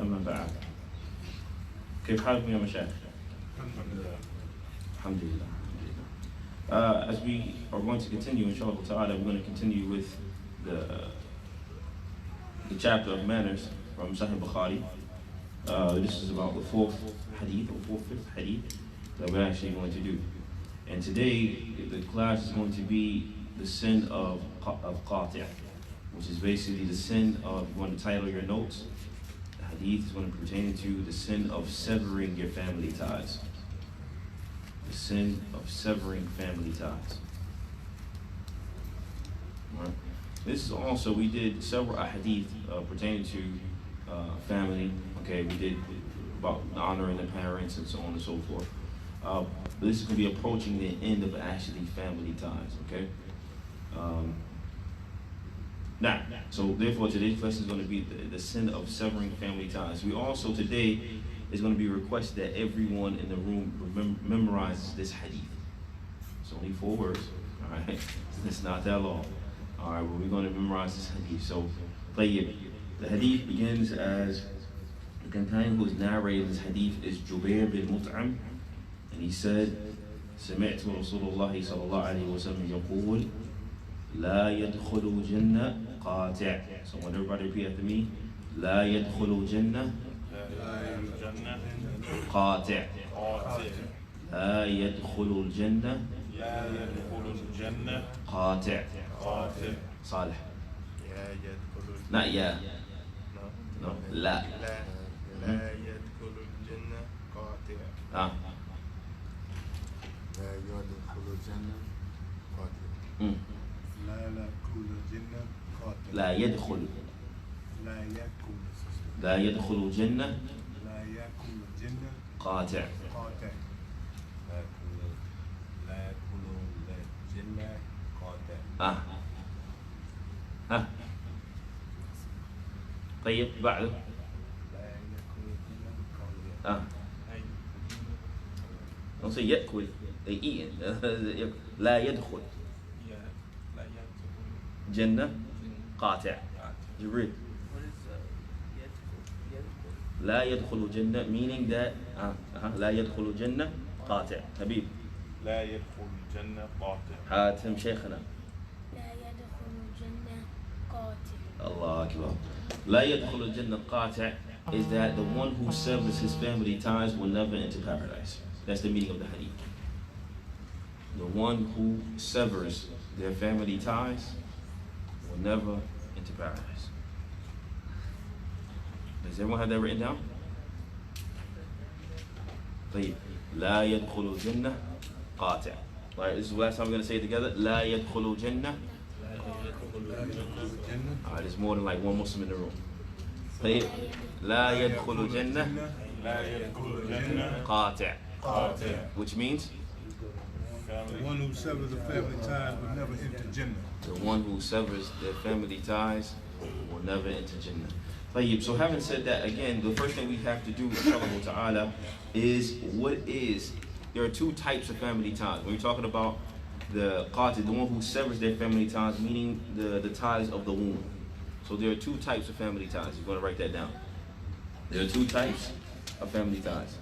أما بعد كيف حالكم يا مشايخ؟ الحمد لله. As we are going to continue, inshallah ta'ala, we're going to continue with the chapter of manners from Sahih Bukhari. This is about the fifth hadith that we're actually going to do. And today, the class is going to be the sin of qati', which is basically the sin of, you want to title your notes, the hadith is going to pertain to the sin of severing your family ties. The sin of severing family ties. Right. This is also, we did several hadith pertaining to family. Okay, we did about honoring the parents and so on and so forth. But this is going to be approaching the end of actually family ties. Okay. So therefore today's lesson is going to be the sin of severing family ties. We also today is going to be requested that everyone in the room memorizes this hadith. It's only 4 words, all right? It's not that long. All right, well, we're going to memorize this hadith. So, play it. The hadith begins as the companion who is narrating this hadith is Jubair bin Mut'am, and he said, سمعت رسول الله صلى الله عليه وسلم يقول لا يدخل الجنة قاطع. So, when everybody repeat after me, لا يدخل الجنة قاطع. لا يدخل الجنة قاطع. صالح. لا يا. No. لا. لا يدخل الجنة قاطع. لا يدخل الجنة قاطع. لا يدخل. لا يدخل الجنة قاطع. لا يدخل الجنة قاطع. طيب بعده. لا يدخل الجنة قاطع. Don't say يأكل. They eat. لا يدخل جنة قاطع. You read. لا يدخل الجنة meaning that لا يدخل الجنة قاطع. حبيب. لا يدخل الجنة قاطع. حاتم شيخنا. لا يدخل الجنة قاطع. Allah Akbar. لا يدخل الجنة قاطع is that the one who severs his family ties will never enter paradise. That's the meaning of the hadith. The one who severs their family ties will never enter paradise. Does everyone have that written down? طيب. لا يدخل الجنة قاطع. Alright, this is the last time we're going to say it together. لا يدخل الجنة. Alright, there's more than like one Muslim in the room. طيب. لا يدخل الجنة قاطع. Which means? The one who severs the family ties will never enter Jannah. The one who severs their family ties will never enter Jannah. طيب, so having said that, again, the first thing we have to do, inshallah ta'ala, is there are 2 types of family ties. When we're talking about the qati, the one who severs their family ties, meaning the ties of the womb. So there are 2 types of family ties. You're going to write that down. There are 2 types of family ties.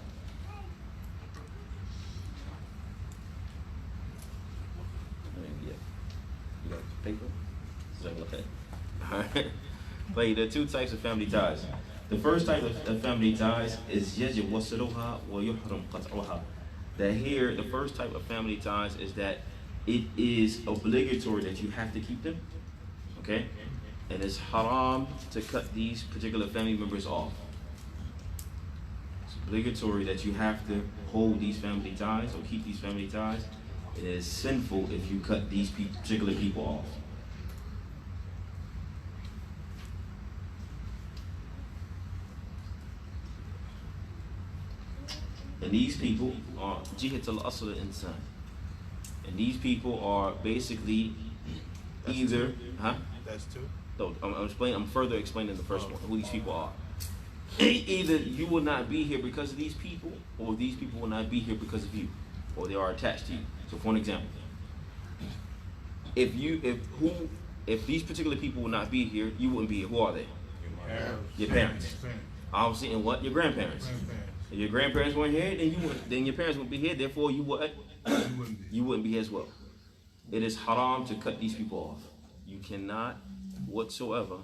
You got paper? Is that okay? Alright. But there are 2 types of family ties. The first type of family ties is يجب وصلها ويحرم قطعها. That here, the first type of family ties is that it is obligatory that you have to keep them, okay? And it's haram to cut these particular family members off. It's obligatory that you have to hold these family ties or keep these family ties. It is sinful if you cut these particular people off. And these people are jihat al-asl al-insan. And these people are basically either, That's 2. No, I'm further explaining the first one, who these people are. Either you will not be here because of these people, or these people will not be here because of you, or they are attached to you. So for an example, if these particular people will not be here, you wouldn't be here. Who are they? Your parents. Your parents. Obviously, and what? Your grandparents. If your grandparents weren't here, then your parents wouldn't be here. Therefore, you wouldn't be here as well. It is haram to cut these people off. You cannot whatsoever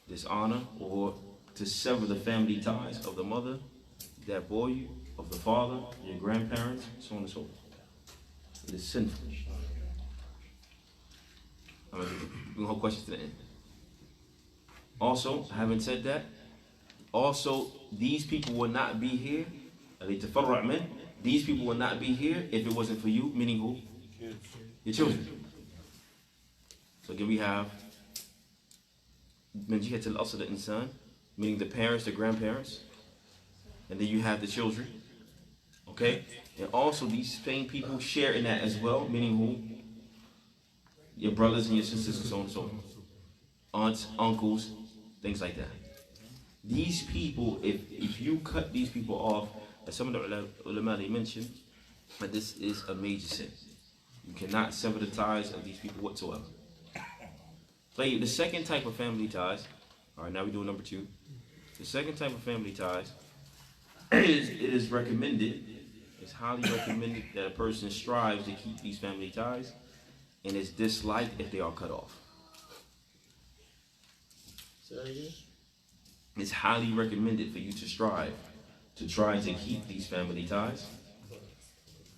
dishonor or to sever the family ties of the mother that bore you, of the father, your grandparents, so on and so forth. It is sinful. We're going to hold questions to the end. Also, having said that, also these people would not be here. These people would not be here if it wasn't for you, meaning who? Your children. So again, we have من جهة الأصل الإنسان, meaning the parents, the grandparents, and then you have the children. Okay, and also these same people share in that as well, meaning who? Your brothers and your sisters and so on and so forth. Aunts, uncles, things like that. These people, if you cut these people off, as some of the ulama they mentioned, that this is a major sin. You cannot sever the ties of these people whatsoever. So the second type of family ties, all right, now we're doing number 2. The second type of family ties it is recommended, it's highly recommended that a person strives to keep these family ties, and is disliked if they are cut off. Say that again? It's highly recommended for you to strive to try to keep these family ties.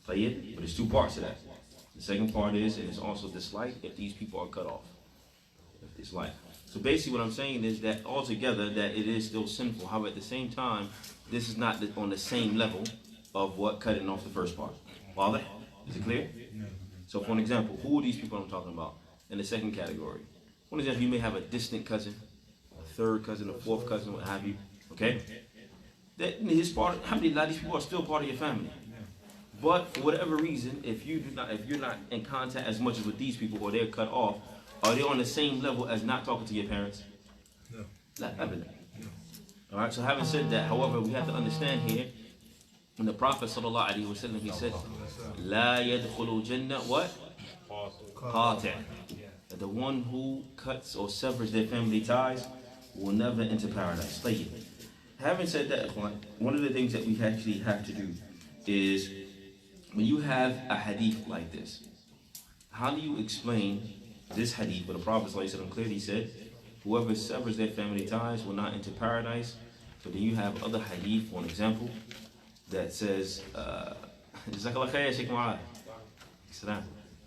Play it, but there's 2 parts to that. The second part is, and it's also disliked if these people are cut off. If disliked. So basically what I'm saying is that altogether that it is still sinful. However, at the same time, this is not on the same level of what cutting off the first part. Well, is it clear? So for an example, who are these people I'm talking about in the second category? For example, you may have a distant cousin, a third cousin, a fourth cousin, what have you. Okay? That his part, alhamdulillah, these people are still part of your family. But for whatever reason, if you're not in contact as much as with these people, or they're cut off, are they on the same level as not talking to your parents? No. All right. So having said that, however, we have to understand here, when the Prophet sallallahu alaihi wasallam he said, "La yadkhulu jannah what? Qati'." The one who cuts or severs their family ties will never enter paradise. Having said that, one of the things that we actually have to do is, when you have a hadith like this, how do you explain this hadith where the Prophet ﷺ clearly said, whoever severs their family ties will not enter paradise? But then you have other hadith, for an example, that says, so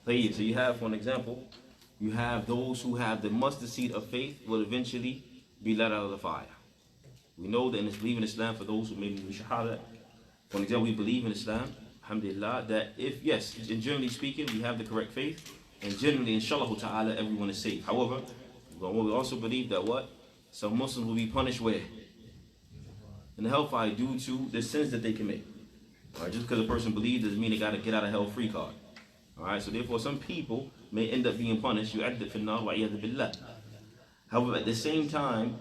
you have, for an example, you have those who have the mustard seed of faith will eventually be let out of the fire. We know that in believe in Islam, for those who maybe we shahada, for example, we believe in Islam, alhamdulillah, that if, yes, in generally speaking, we have the correct faith, and generally, inshallah ta'ala, everyone is safe. However, we also believe that what? Some Muslims will be punished where? In the hellfire due to the sins that they commit. All right, just because a person believes doesn't mean they got to get out of hell free card. All right, so therefore some people may end up being punished. However, at the same time,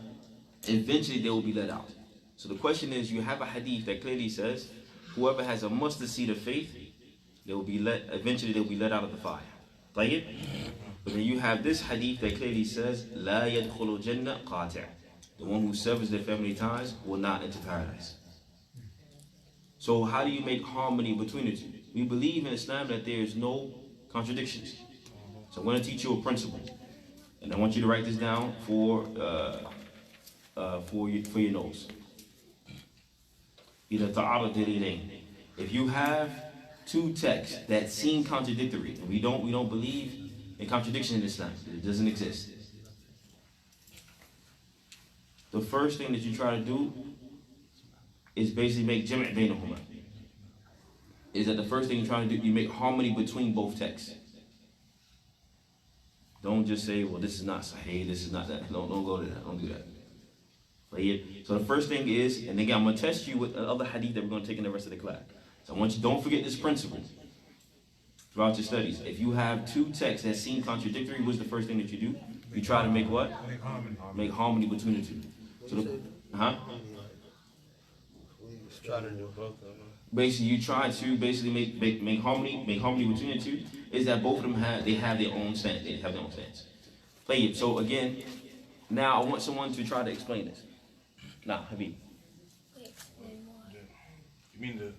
eventually they will be let out. So the question is, you have a hadith that clearly says, whoever has a mustard seed of faith, eventually they'll be let out of the fire. طيب? But then you have this hadith that clearly says, لا يدخل جنة قاطع. The one who severs their family ties will not enter paradise. So how do you make harmony between the two? We believe in Islam that there is no contradictions. So I'm going to teach you a principle, and I want you to write this down for your notes. If you have 2 texts that seem contradictory, and we don't believe in contradiction in Islam, it doesn't exist. The first thing that you try to do is basically make jam' bainahuma. Is that the first thing you try to do? You make harmony between both texts. Don't just say, well, this is not sahih, this is not that. No, don't go to that. Don't do that. So the first thing is, and again, I'm going to test you with another hadith that we're going to take in the rest of the class. So I want you, don't forget this principle throughout your studies. If you have 2 texts that seem contradictory, what's the first thing that you do? You try to make what? Make harmony between the 2. So Try to do both of them. Basically, you try to make harmony between the 2. Is that both of them have their own stance? They have their own stance. Play it. So again, now I want someone to try to explain this. Now, Habib. mean the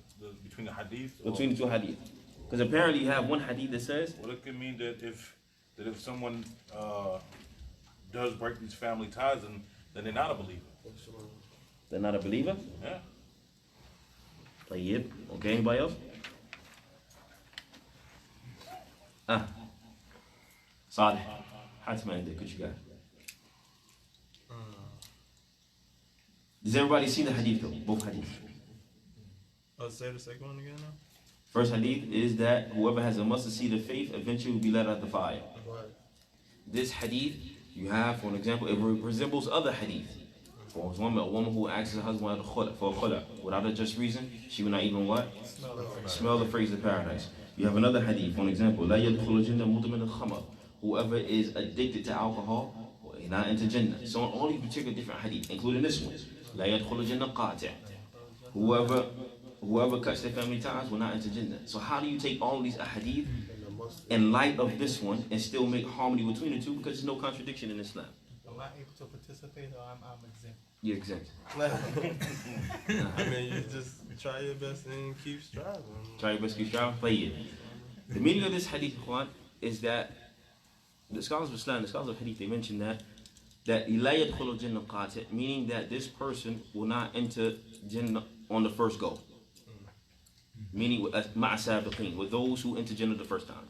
between the hadith? Between the two hadith. Because apparently you have one hadith that says, Well, it could mean that if someone does break these family ties, then they're not a believer. they're not a believer. Yeah. Tayyib. Okay, anybody else? Salih. Hatman, what you got? Does everybody see the hadith though? Both hadiths. Oh, say the second one again now? First hadith is that whoever has a mustard seed of faith eventually will be let out the fire. This hadith, you have, for an example, it resembles other hadith. For a woman who asks her husband for a khula without a just reason, she will not even what? Smell the fragrance of paradise. You have another hadith, for an example, لا يدخل الجنة مدمن الخمر. Whoever is addicted to alcohol, will not enter Jannah. So on all these particular different hadith, including this one, لا يدخل الجنة قاطع. Whoever cuts their family ties will not enter Jannah. So how do you take all of these hadith in light of this one and still make harmony between the two? Because there's no contradiction in Islam. Am I able to participate or I'm exempt? You're exempt. I mean, you just try your best and keep striving. Try your best to keep striving. Play it. The meaning of this hadith, is that the scholars of Islam, the scholars of hadith, they mention that لا يدخل الجنة قاطع, meaning that this person will not enter Jannah on the first go. Meaning with مع سابقين, with those who enter Jannah the first time.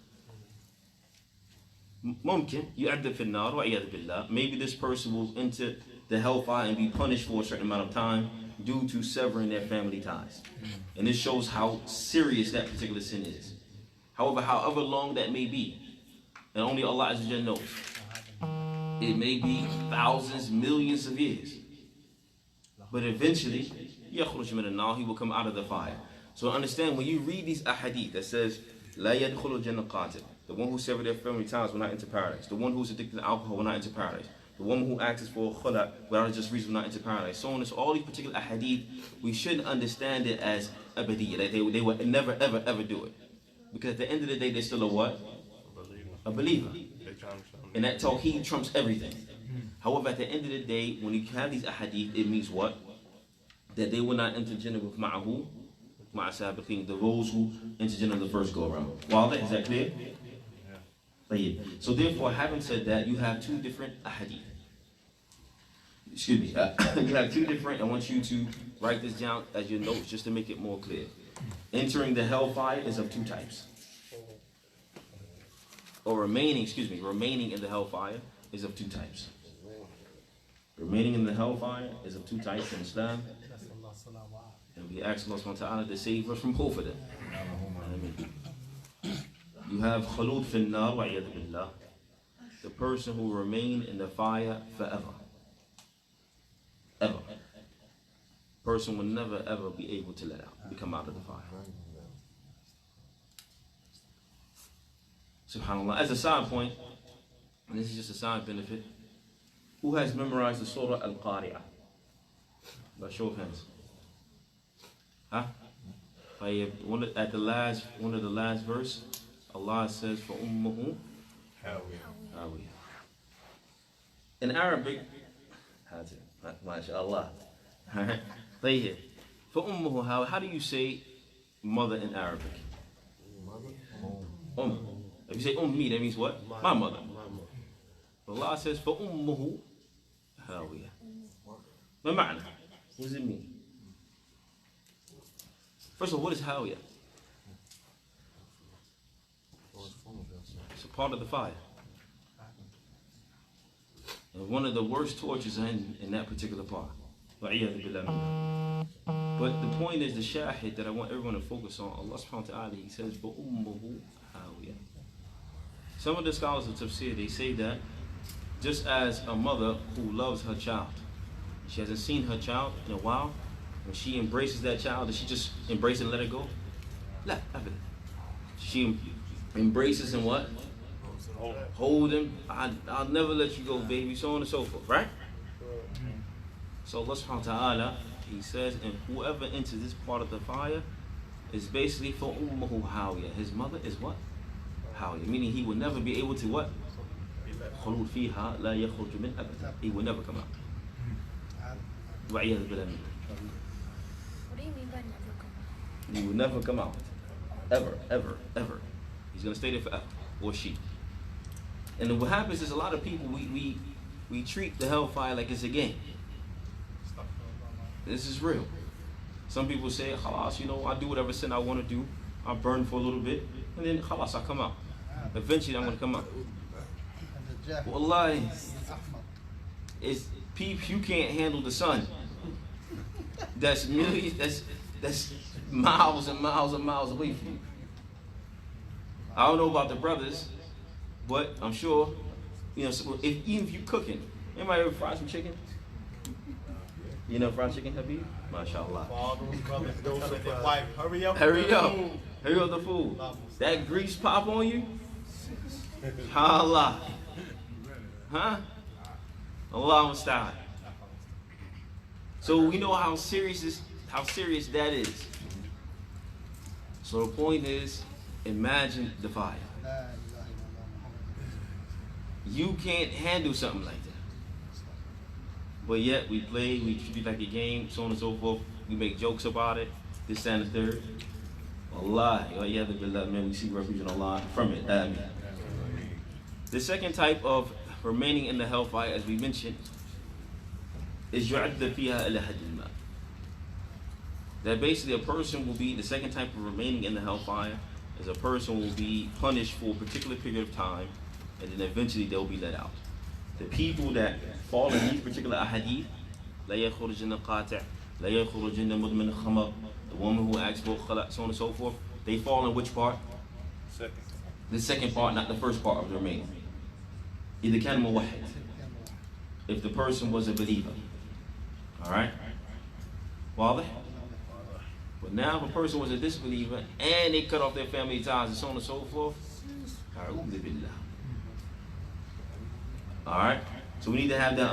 ممكن يعذب في النار وعياذ بالله. Maybe this person will enter the hellfire and be punished for a certain amount of time due to severing their family ties. And this shows how serious that particular sin is. However long that may be, and only Allah Azza wa Jalla knows. It may be thousands, millions of years. But eventually, يخرج من النار, he will come out of the fire. So understand, when you read these ahadith that says, لا يدخل الجنة قاتل, the one who severed their family ties will not enter paradise. The one who's addicted to alcohol will not enter paradise. The woman who asks for khula without a just reason will not enter paradise. So on, all these particular ahadith, we shouldn't understand it as abadiyya, that they would never, ever, ever do it. Because at the end of the day, they're still a what? A believer. And that tawheed trumps everything. However, at the end of the day, when you have these ahadith, it means what? That they will not enter Jannah with ma'ahu, ma'asabiqeen, the those who enter Jannah the first go around. Well, is that clear? So therefore, having said that, you have two different ahadith. Excuse me. You have two different, I want you to write this down as your notes just to make it more clear. Entering the hellfire is of two types. Or remaining in the hellfire is of two types. Remaining in the hellfire is of two types in Islam. And we ask Allah subhanahu wa ta'ala to save us from both of them. You have khulud fin nar wa iyad billah, the person who will remain in the fire forever. Ever. Person will never ever be able to let out, become out of the fire. SubhanAllah. As a side point, and this is just a side benefit, who has memorized the Surah Al-Qari'ah? By show of hands. Huh? One of the last verse, Allah says, for ummuhu hawiya. In Arabic, MashaAllah. Play here. For ummuhu hawiya, how do you say mother in Arabic? If you say ummi, that means what? My mother. Allah says, for ummuhu hawiya. What does it mean? First of all, what is hawiya? It's a part of the fire. And one of the worst tortures in that particular part. But the point is, the shahid that I want everyone to focus on, Allah subhanahu wa ta'ala, He says, فَأُمُّهُ هَاوِيَةٌ. Some of the scholars of tafsir, they say that just as a mother who loves her child, she hasn't seen her child in a while, when she embraces that child, does she just embrace it and let it go? La, she embraces and what? Hold him. I'll never let you go, baby, so on and so forth, right? So Allah subhanahu wa ta'ala, He says, and whoever enters this part of the fire is basically for ummuhu hawiya. His mother is what? Hawiya. Meaning he will never be able to what? خلود فيها لا يخرج من أبدا. He will never come out. وعياذ بالله. What do you mean by never come out? He will never come out. Ever, ever, ever. He's going to stay there forever. Or she. And then what happens is a lot of people, we treat the hellfire like it's a game. This is real. Some people say, khalas, you know, I do whatever sin I want to do. I burn for a little bit. And then khalas, I come out. Eventually I'm going to come out. Wallahi, it's peep, you can't handle the sun. That's millions, that's miles and miles and miles away from you. I don't know about the brothers, but I'm sure, you know, even if you cooking, anybody ever fry some chicken? You know fried chicken, Habib? MashaAllah. All those brothers telling their wife, hurry up. Hurry up. Hurry up the food. That grease pop on you? Allah. Huh? Allah musta'an. So we know how serious that is. So the point is, imagine the fire. You can't handle something like that. But yet we play, we treat it like a game, so on and so forth. We make jokes about it, this and the third. Allah, man, we seek refuge in Allah from it. The second type of remaining in the hellfire, as we mentioned, is يُعَدَّ فِيهَا إِلَى حَدِّ الْمَاءِ. That basically a person will be, the second type of remaining in the hellfire is a person will be punished for a particular period of time, and then eventually they'll be let out. The people that fall in these particular ahadith, لا يخرجن قاطع, لا يخرجن مدمن خمر, the woman who acts for khala, so on and so forth, they fall in which part? Second. The second part, not the first part of the remaining. إذا كان موحد, if the person was a believer. Alright? واضح? But now if a person was a disbeliever and they cut off their family ties and so on and so forth, أعوذ بالله. Alright? So we need to have that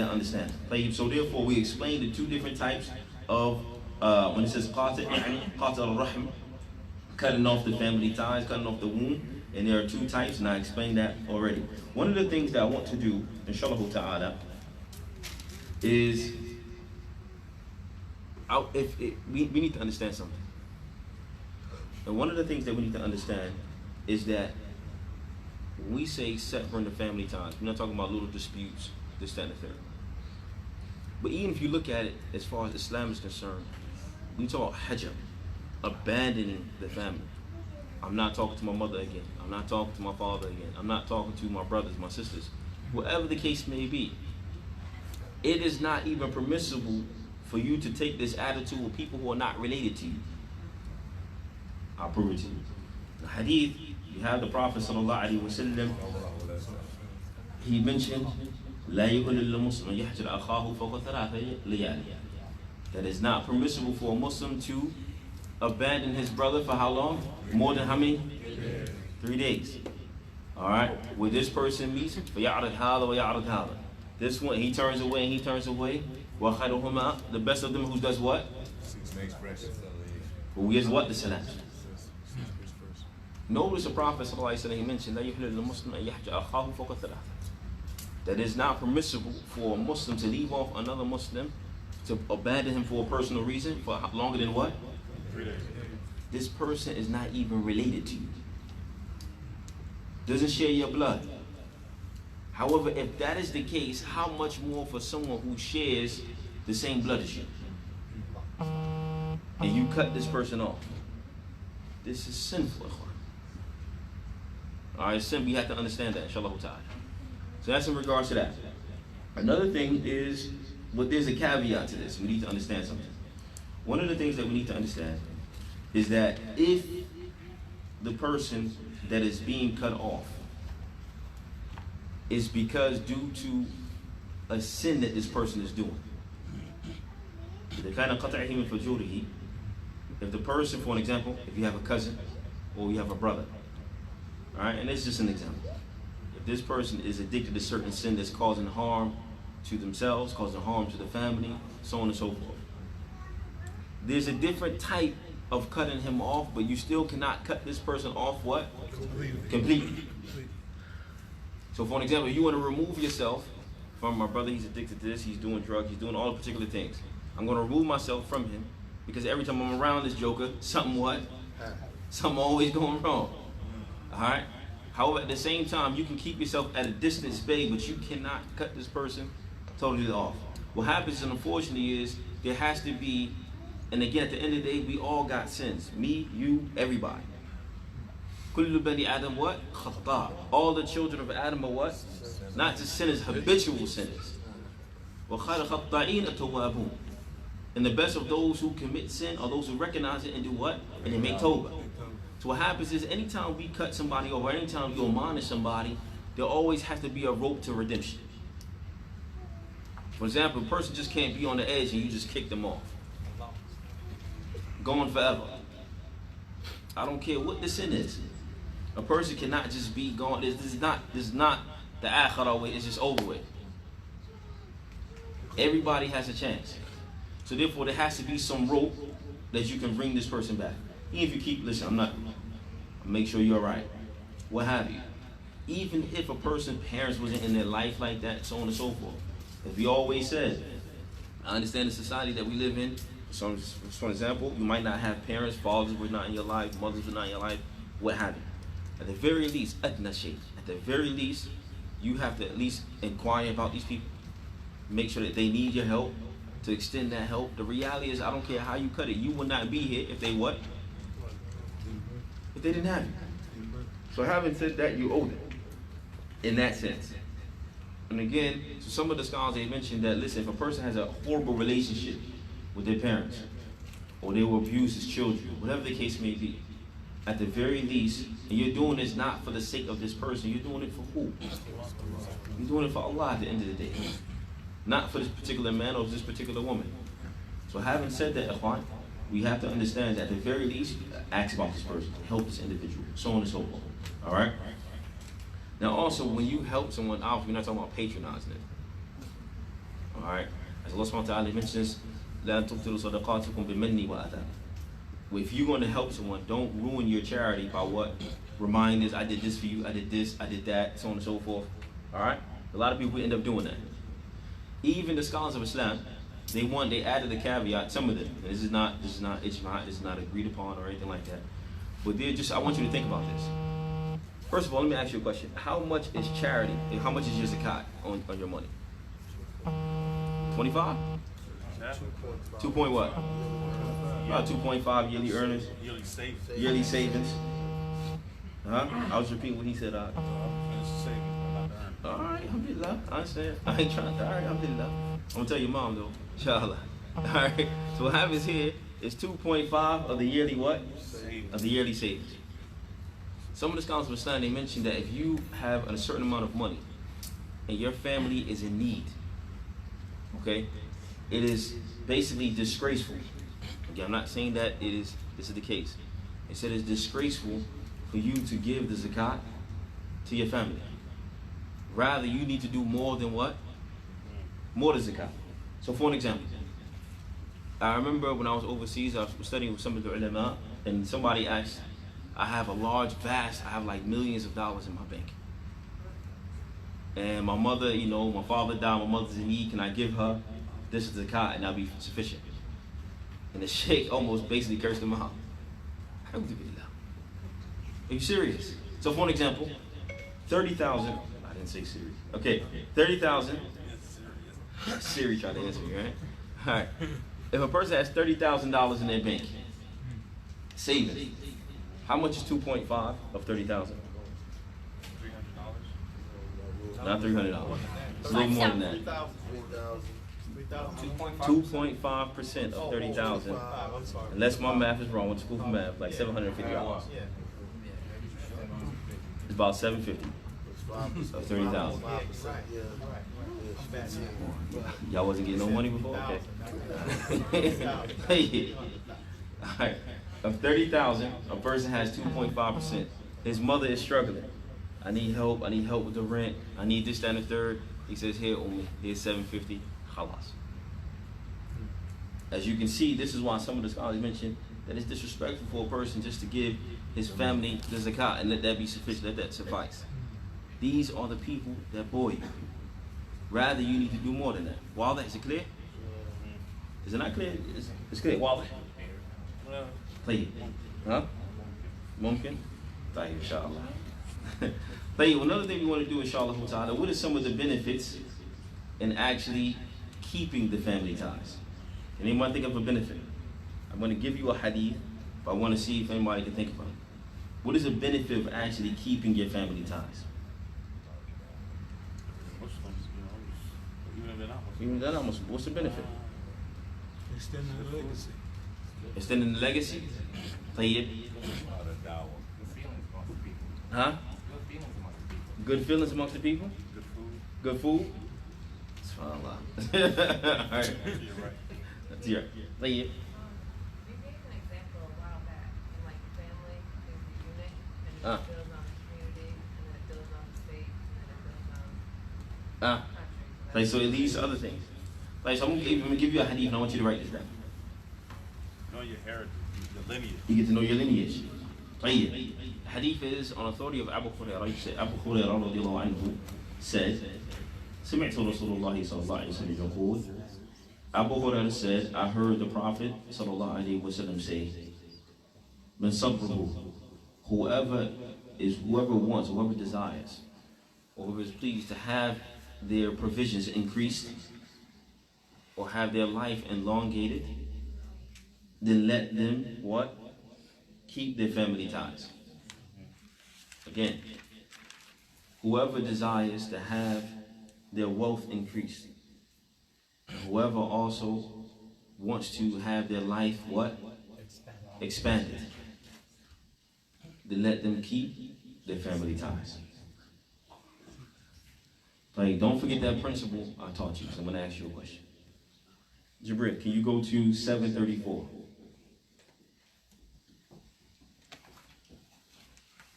understanding. So therefore we explained the two different types of when it says qati' al-rahm, cutting off the family ties, cutting off the womb, and there are two types, and I explained that already. One of the things that I want to do, inshallah ta'ala, is we need to understand something. And one of the things that we need to understand is that when we say severing the family ties, we're not talking about little disputes, this, that, and the third. But even if you look at it as far as Islam is concerned, we talk about hajab, abandoning the family. I'm not talking to my mother again. I'm not talking to my father again. I'm not talking to my brothers, my sisters, whatever the case may be. It is not even permissible for you to take this attitude with people who are not related to you. I'll prove it to you. The hadith, you have the Prophet sallallahu alaihi wasallam. He mentioned, لا يؤل المسلم يحجر أخاه فوق ثلاثة ليالي. That it's not permissible for a Muslim to abandon his brother for how long? More than how many? 3 days. Alright? Where this person meets, فَيَعْرَضْ هَذَا وَيَعْرَضْ هَذَا. This one, he turns away and he turns away. وَخَيْرُهُمَا, the best of them who does what? Who gives what? The salam. Notice the Prophet ﷺ, he mentioned that it's not permissible for a Muslim to leave off another Muslim, to abandon him for a personal reason for longer than what? 3 days. This person is not even related to you. Doesn't share your blood. However, if that is the case, how much more for someone who shares the same blood as you? And you cut this person off. This is sinful. Alright, sin, we have to understand that, inshallah ta'ala. So that's in regards to that. Another thing is, but there's a caveat to this. We need to understand something. One of the things that we need to understand is that if the person that is being cut off is because due to a sin that this person is doing, if the person, for an example, if you have a cousin or you have a brother, all right, and it's just an example. If this person is addicted to certain sin that's causing harm to themselves, causing harm to the family, so on and so forth, there's a different type of cutting him off, but you still cannot cut this person off what? Completely. So for an example, you want to remove yourself from my brother, he's addicted to this, he's doing drugs, he's doing all the particular things. I'm going to remove myself from him, Because every time I'm around this joker, something what? Something always going wrong. Alright? However, at the same time, you can keep yourself at a distance space, but you cannot cut this person totally off. What happens, unfortunately, is there has to be, and again, at the end of the day, we all got sins. Me, you, everybody. Kullu bani Adam what? Khata. All the children of Adam are what? Not just sinners, habitual sinners. Wa khayru khatta'in at-tawwabun. And the best of those who commit sin are those who recognize it and do what? And they make tawbah. So what happens is anytime we cut somebody over, anytime you admonish somebody, there always has to be a rope to redemption. For example, a person just can't be on the edge and you just kick them off. Going forever. I don't care what the sin is. A person cannot just be gone. This is not the akhirah way, it's just over with. Everybody has a chance. So therefore there has to be some rope that you can bring this person back. Even if you keep, listen, I'll make sure you're right. What have you. Even if a person's parents wasn't in their life like that, so on and so forth. As we always said, I understand the society that we live in. For example, you might not have parents, fathers were not in your life, mothers were not in your life, what have you. At the very least, at the very least, you have to at least inquire about these people. Make sure that they need your help, to extend that help. The reality is, I don't care how you cut it, you will not be here if they what? If they didn't have you. So having said that, you owe them. In that sense. And again, so some of the scholars, they mentioned that, listen, if a person has a horrible relationship with their parents, or they were abused as children, whatever the case may be, at the very least, and you're doing this not for the sake of this person, you're doing it for who? You're doing it for Allah at the end of the day. Not for this particular man or this particular woman. So having said that, ikhwan, we have to understand that at the very least, ask about this person, help this individual, so on and so forth. Alright? Now also, when you help someone out, we're not talking about patronizing it. Alright? As Allah subhanahu wa ta'ala mentions, لَا تُبْتِلُوا صَدَقَاتِكُمْ بِمَنِّ وَأَذَى. If you're going to help someone, don't ruin your charity by what? Reminders, I did this for you, I did this, I did that, so on and so forth. Alright? A lot of people end up doing that. Even the scholars of Islam, they added the caveat, some of them, and this is not ijma, this is not agreed upon or anything like that. But I want you to think about this. First of all, let me ask you a question. How much is charity, and how much is your zakat on your money? 25? 2 point what? About 2.5 yearly earnings. Yearly savings. Huh? I was repeating what he said. Alright, alhamdulillah. I understand. I ain't trying to. Alright, alhamdulillah. I'm gonna tell your mom though. Inshallah. Alright. So what happens here is 2.5 of the yearly what? Of the yearly savings. Some of the scholars of Islam, they mentioned that if you have a certain amount of money and your family is in need, okay, it is basically disgraceful. Again, I'm not saying that this is the case. It said it's disgraceful for you to give the zakat to your family. Rather, you need to do more than what? More than zakat. So for an example, I remember when I was overseas, I was studying with some of the ulama, and somebody asked, I have I have like millions of dollars in my bank. And my mother, my father died, my mother's in need, can I give her this zakat and that'll be sufficient? And the sheikh almost basically cursed him out. Alhamdulillah. Are you serious? So for an example, 30,000, I didn't say serious. Okay, 30,000. Siri tried to answer me, right? All right. If a person has $30,000 in their bank, savings, how much is 2.5 of 30,000? Not $300. It's a little more than that. 2.5% of 30,000. Unless my math is wrong, went to school for math, like $750. It's about $750 of 30,000. Y'all wasn't getting no money before? Okay. Alright. Of 30,000, a person has 2.5%. His mother is struggling. I need help with the rent. I need this, that, and the third. He says, here, only, here's $750. Khalas. As you can see, this is why some of the scholars mention that it's disrespectful for a person just to give his family the zakat and let that be sufficient, let that suffice. These are the people that bore you. Rather, you need to do more than that. Is it clear? Is it not clear? It's clear. طيب ها ممكن طيب إن شاء الله. طيب, another thing we want to do inshallah ta'ala, what are some of the benefits in actually keeping the family ties? Can anyone think of a benefit? I'm going to give you a hadith, but I want to see if anybody can think of it. What is the benefit of actually keeping your family ties? Even they're not Muslim. What's the benefit? Extending the legacy. Extending the legacy? طيب. Huh? Good feelings amongst the people? Good food? SubhanAllah. Alright. That's right. طيب. You gave an example a while back, in like family is the unit, and then it builds on the community, and then it builds on the state, and then it builds on country. Like, so it leads to other things. Like, so I'm gonna give you a hadith and I want you to write this down. Know your heritage, your lineage. You get to know your lineage. طيب. Hadith is on authority of Abu Hurairah. Abu Hurairah radiallahu anhu said, سمعت رسول الله صلى الله عليه وسلم يقول, Abu Hurairah said, I heard the Prophet sallallahu alaihi wasallam say, من صبره, whoever wants, whoever desires, or whoever is pleased to have their provisions increased, or have their life elongated, then let them what? Keep their family ties. Again, whoever desires to have their wealth increased, whoever also wants to have their life what? Expanded, then let them keep their family ties. Like, don't forget that principle I taught you, so I'm going to ask you a question. Jibril, can you go to 734?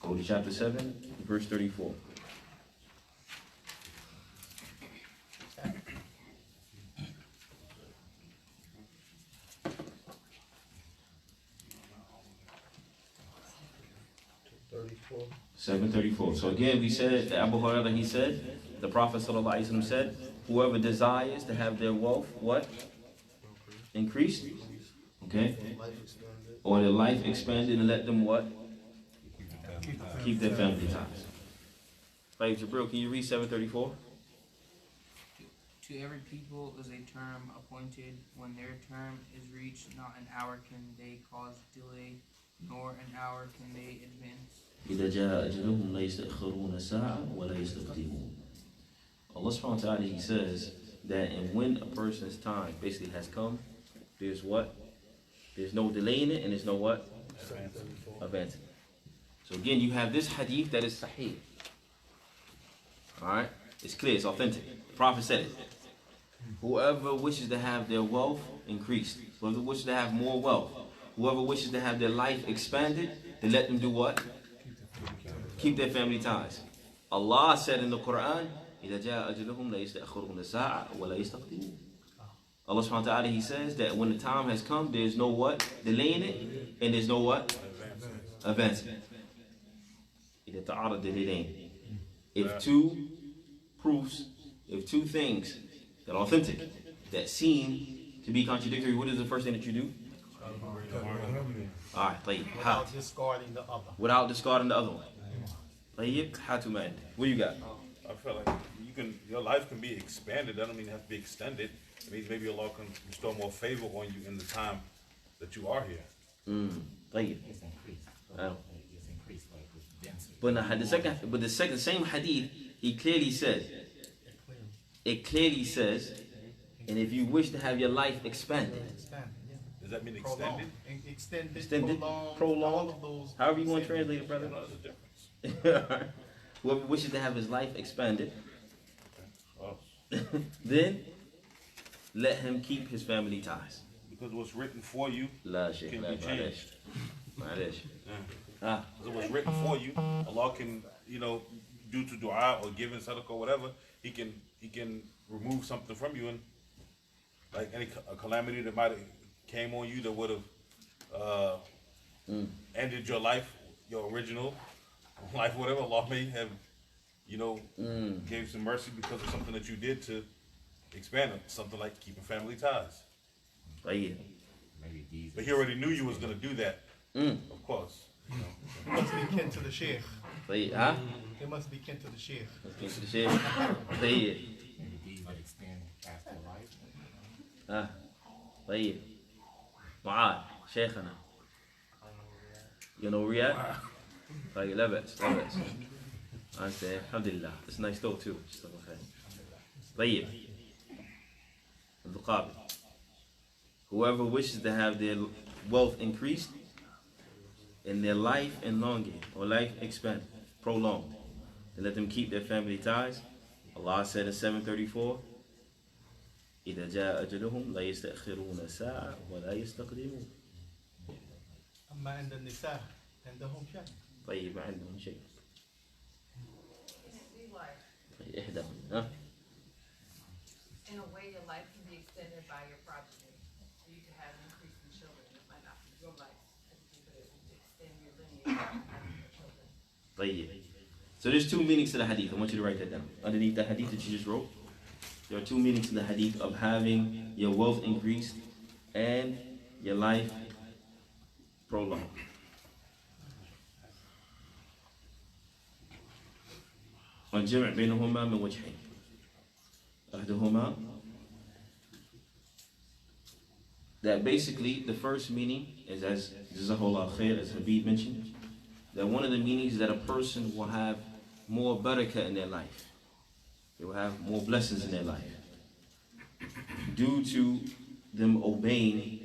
Go to chapter 7, verse 34. $34. 734. So again, we said, Abu Hurairah, he said, the Prophet ﷺ said, whoever desires to have their wealth, what? Increased? Okay? Or their life expanded, and let them what? Keep their family ties. Right, Jabril, can you read 734? To every people is a term appointed. When their term is reached, not an hour can they cause delay, nor an hour can they advance. إذا جاء أجلهم لا يستأخرون ساعة ولا يستقدمون. Allah subhanahu wa ta'ala, he says that, and when a person's time basically has come, there's what? There's no delaying it, and there's no what? Advancing. So again, you have this hadith that is sahih. Alright? It's clear, it's authentic. The Prophet said it. Whoever wishes to have their wealth increased, whoever wishes to have more wealth, whoever wishes to have their life expanded, then let them do what? Keep their family ties. Allah said in the Quran, إِذَا جَاءَ أَجْلُهُمْ لَا يَسْتَأْخِرُونَ سَاعَةً وَلَا يَسْتَقْدِمُونَ. Allah subhanahu wa ta'ala, he says that when the time has come, there's no what? Delaying it, and there's no what? Advancing. إِذَا تَعَرَضَ دَلِيلَيْنِ. If two proofs, if two things that are authentic, that seem to be contradictory, what is the first thing that you do? Alright, طيب. Without discarding the other. Without discarding the other one. طيب, how to man? What you got? I feel like your life can be expanded. That don't mean it has to be extended. It means maybe Allah can bestow more favor on you in the time that you are here. طيب. It's increased. It's increased like with density. But the same hadith, he clearly said, it clearly says, and if you wish to have your life expanded, Does that mean extended? extended, prolonged, all of those. however you want to translate it, brother. No, there's a difference. Whoever wishes to have his life expanded, Oh. then let him keep his family ties. Because what's written for you La shaykh, can la be معلش. changed. معلش. Yeah. Because what's written for you, Allah can, due to dua or giving sadaqah or whatever, He can remove something from you, and like a calamity that might have came on you that would have ended your life, your original life, whatever. Allah may have, gave some mercy because of something that you did to expand them. Something like keeping family ties. طيب. Maybe these. But he already knew you was gonna do that. Of course. You know. It must be kin to the sheikh. Huh? It must be kin to the sheikh. Kin to the sheikh. طيب. Maybe these that extend past their life. طيب. معاذ شيخنا. You know Riyadh? طيب لا بأس لا بأس. I say الحمد لله. It's nice though too. طيب. القابل. Whoever wishes to have their wealth increased and their life elongated or life expanded, prolonged, and let them keep their family ties. Allah said in 734, إذا جاء أجلهم لا يستأخرون ساعة ولا يستقدمون. أما عند النساء عندهم شيء. طيب ما عندهم شيء. إحداهم. In a way, your life can be extended by your progeny. So you can have an increase in children. It might not be your life, but it will extend your lineage by having your children. طيب. So there's two meanings to the hadith. I want you to write that down. Underneath the hadith that you just wrote, there are two meanings to the hadith of having your wealth increased and your life prolonged. والجمع بينهما من وجهين. أحدهما, that basically the first meaning is, as Jazakallah khair, as Habib mentioned, that one of the meanings is that a person will have more barakah in their life. They will have more blessings in their life due to them obeying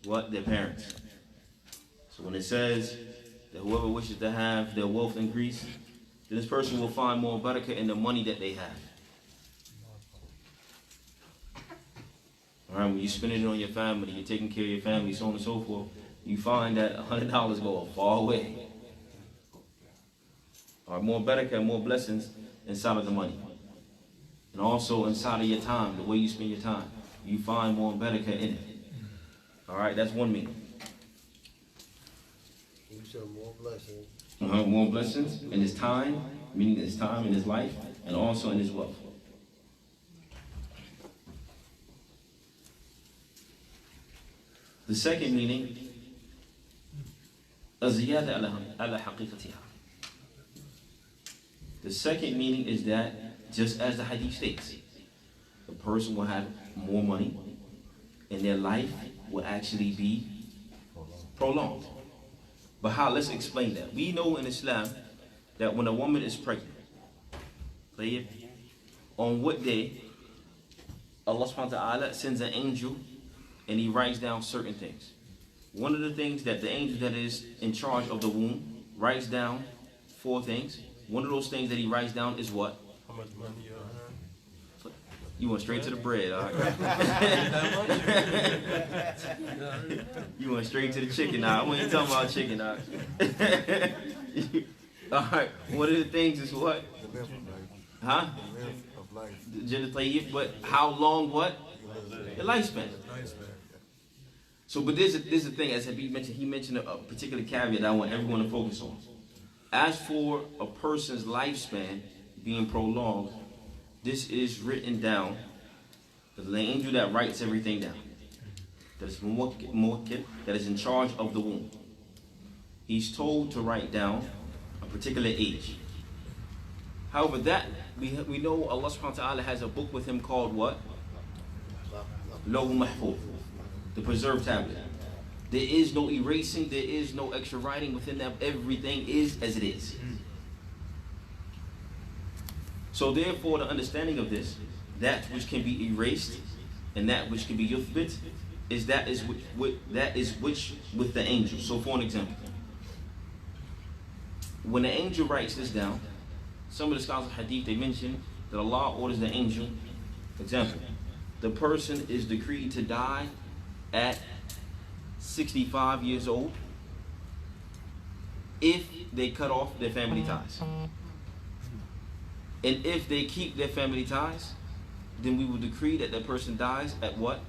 what their parents. So when it says that whoever wishes to have their wealth increase, then this person will find more barakah in the money that they have. Alright, when you're spending it on your family, you're taking care of your family, so on and so forth, you find that $100 go a far away. Or more barakah, more blessings inside of the money. And also inside of your time, the way you spend your time, you find more barakah in it. Alright, that's one meaning. You said more blessings. More blessings in his time, meaning his time in his life, and also in his wealth. The second meaning, الزيادة على حقيقتها. The second meaning is that, just as the hadith states, the person will have more money and their life will actually be prolonged. But how? Let's explain that. We know in Islam that when a woman is pregnant, on what day Allah subhanahu wa ta'ala sends an angel and he writes down certain things. One of the things that the angel that is in charge of the womb writes down 4 things. One of those things that he writes down is what? How much money you have? You went straight to the bread, all right? You went straight to the chicken, now. I wasn't talking about chicken, now. All right, one of the things is what? The length of life. Huh? The length of life. The gender tayyib, but how long what? The lifespan. So, but there's a thing, as Habib mentioned, he mentioned a particular caveat that I want everyone to focus on. As for a person's lifespan being prolonged, this is written down. The angel that writes everything down. That is muwakkil, that is in charge of the womb. He's told to write down a particular age. However, that we know Allah subhanahu wa ta'ala has a book with him called what? Lawh Mahfuz, the preserved tablet. There is no erasing, there is no extra writing within that. Everything is as it is. So therefore, the understanding of this, that which can be erased and that which can be yuthbit, is that is which with the angel. So for an example, when the angel writes this down, some of the scholars of hadith, they mention that Allah orders the angel, for example, the person is decreed to die at 65 years old if they cut off their family ties. And if they keep their family ties, then we will decree that that person dies at what?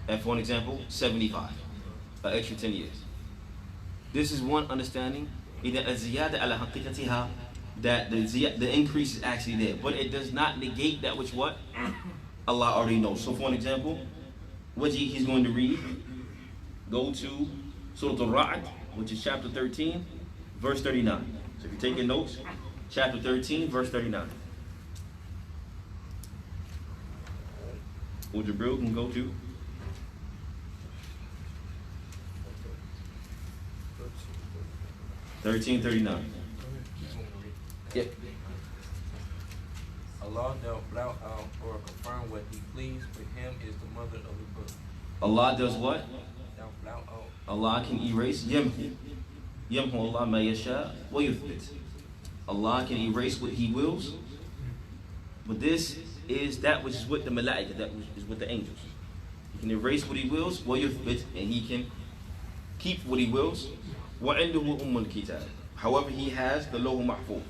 At, for an example, 75. An extra 10 years. This is one understanding, that the increase is actually there. But it does not negate that which what? Allah already knows. So for an example, what he's going to read, go to Surah Al-Ra'd, which is chapter 13, verse 39. So if you're taking notes, chapter 13, verse 39. Or Jabril can go to. $13.39. Yep. Allah don't blot out or confirm what He pleased, for Him is the mother of the book. Allah does what? Don't blot out. Allah can erase. Yamhu. Yamhu Allah ma yasha wa yuthbit. Allah can erase what He wills. But this is that which is with the malaika, that which is with the angels. He can erase what He wills, wa yuthbit, and He can keep what He wills. Wa indahu ummul kitab. However, He has the Lawh Mahfuz.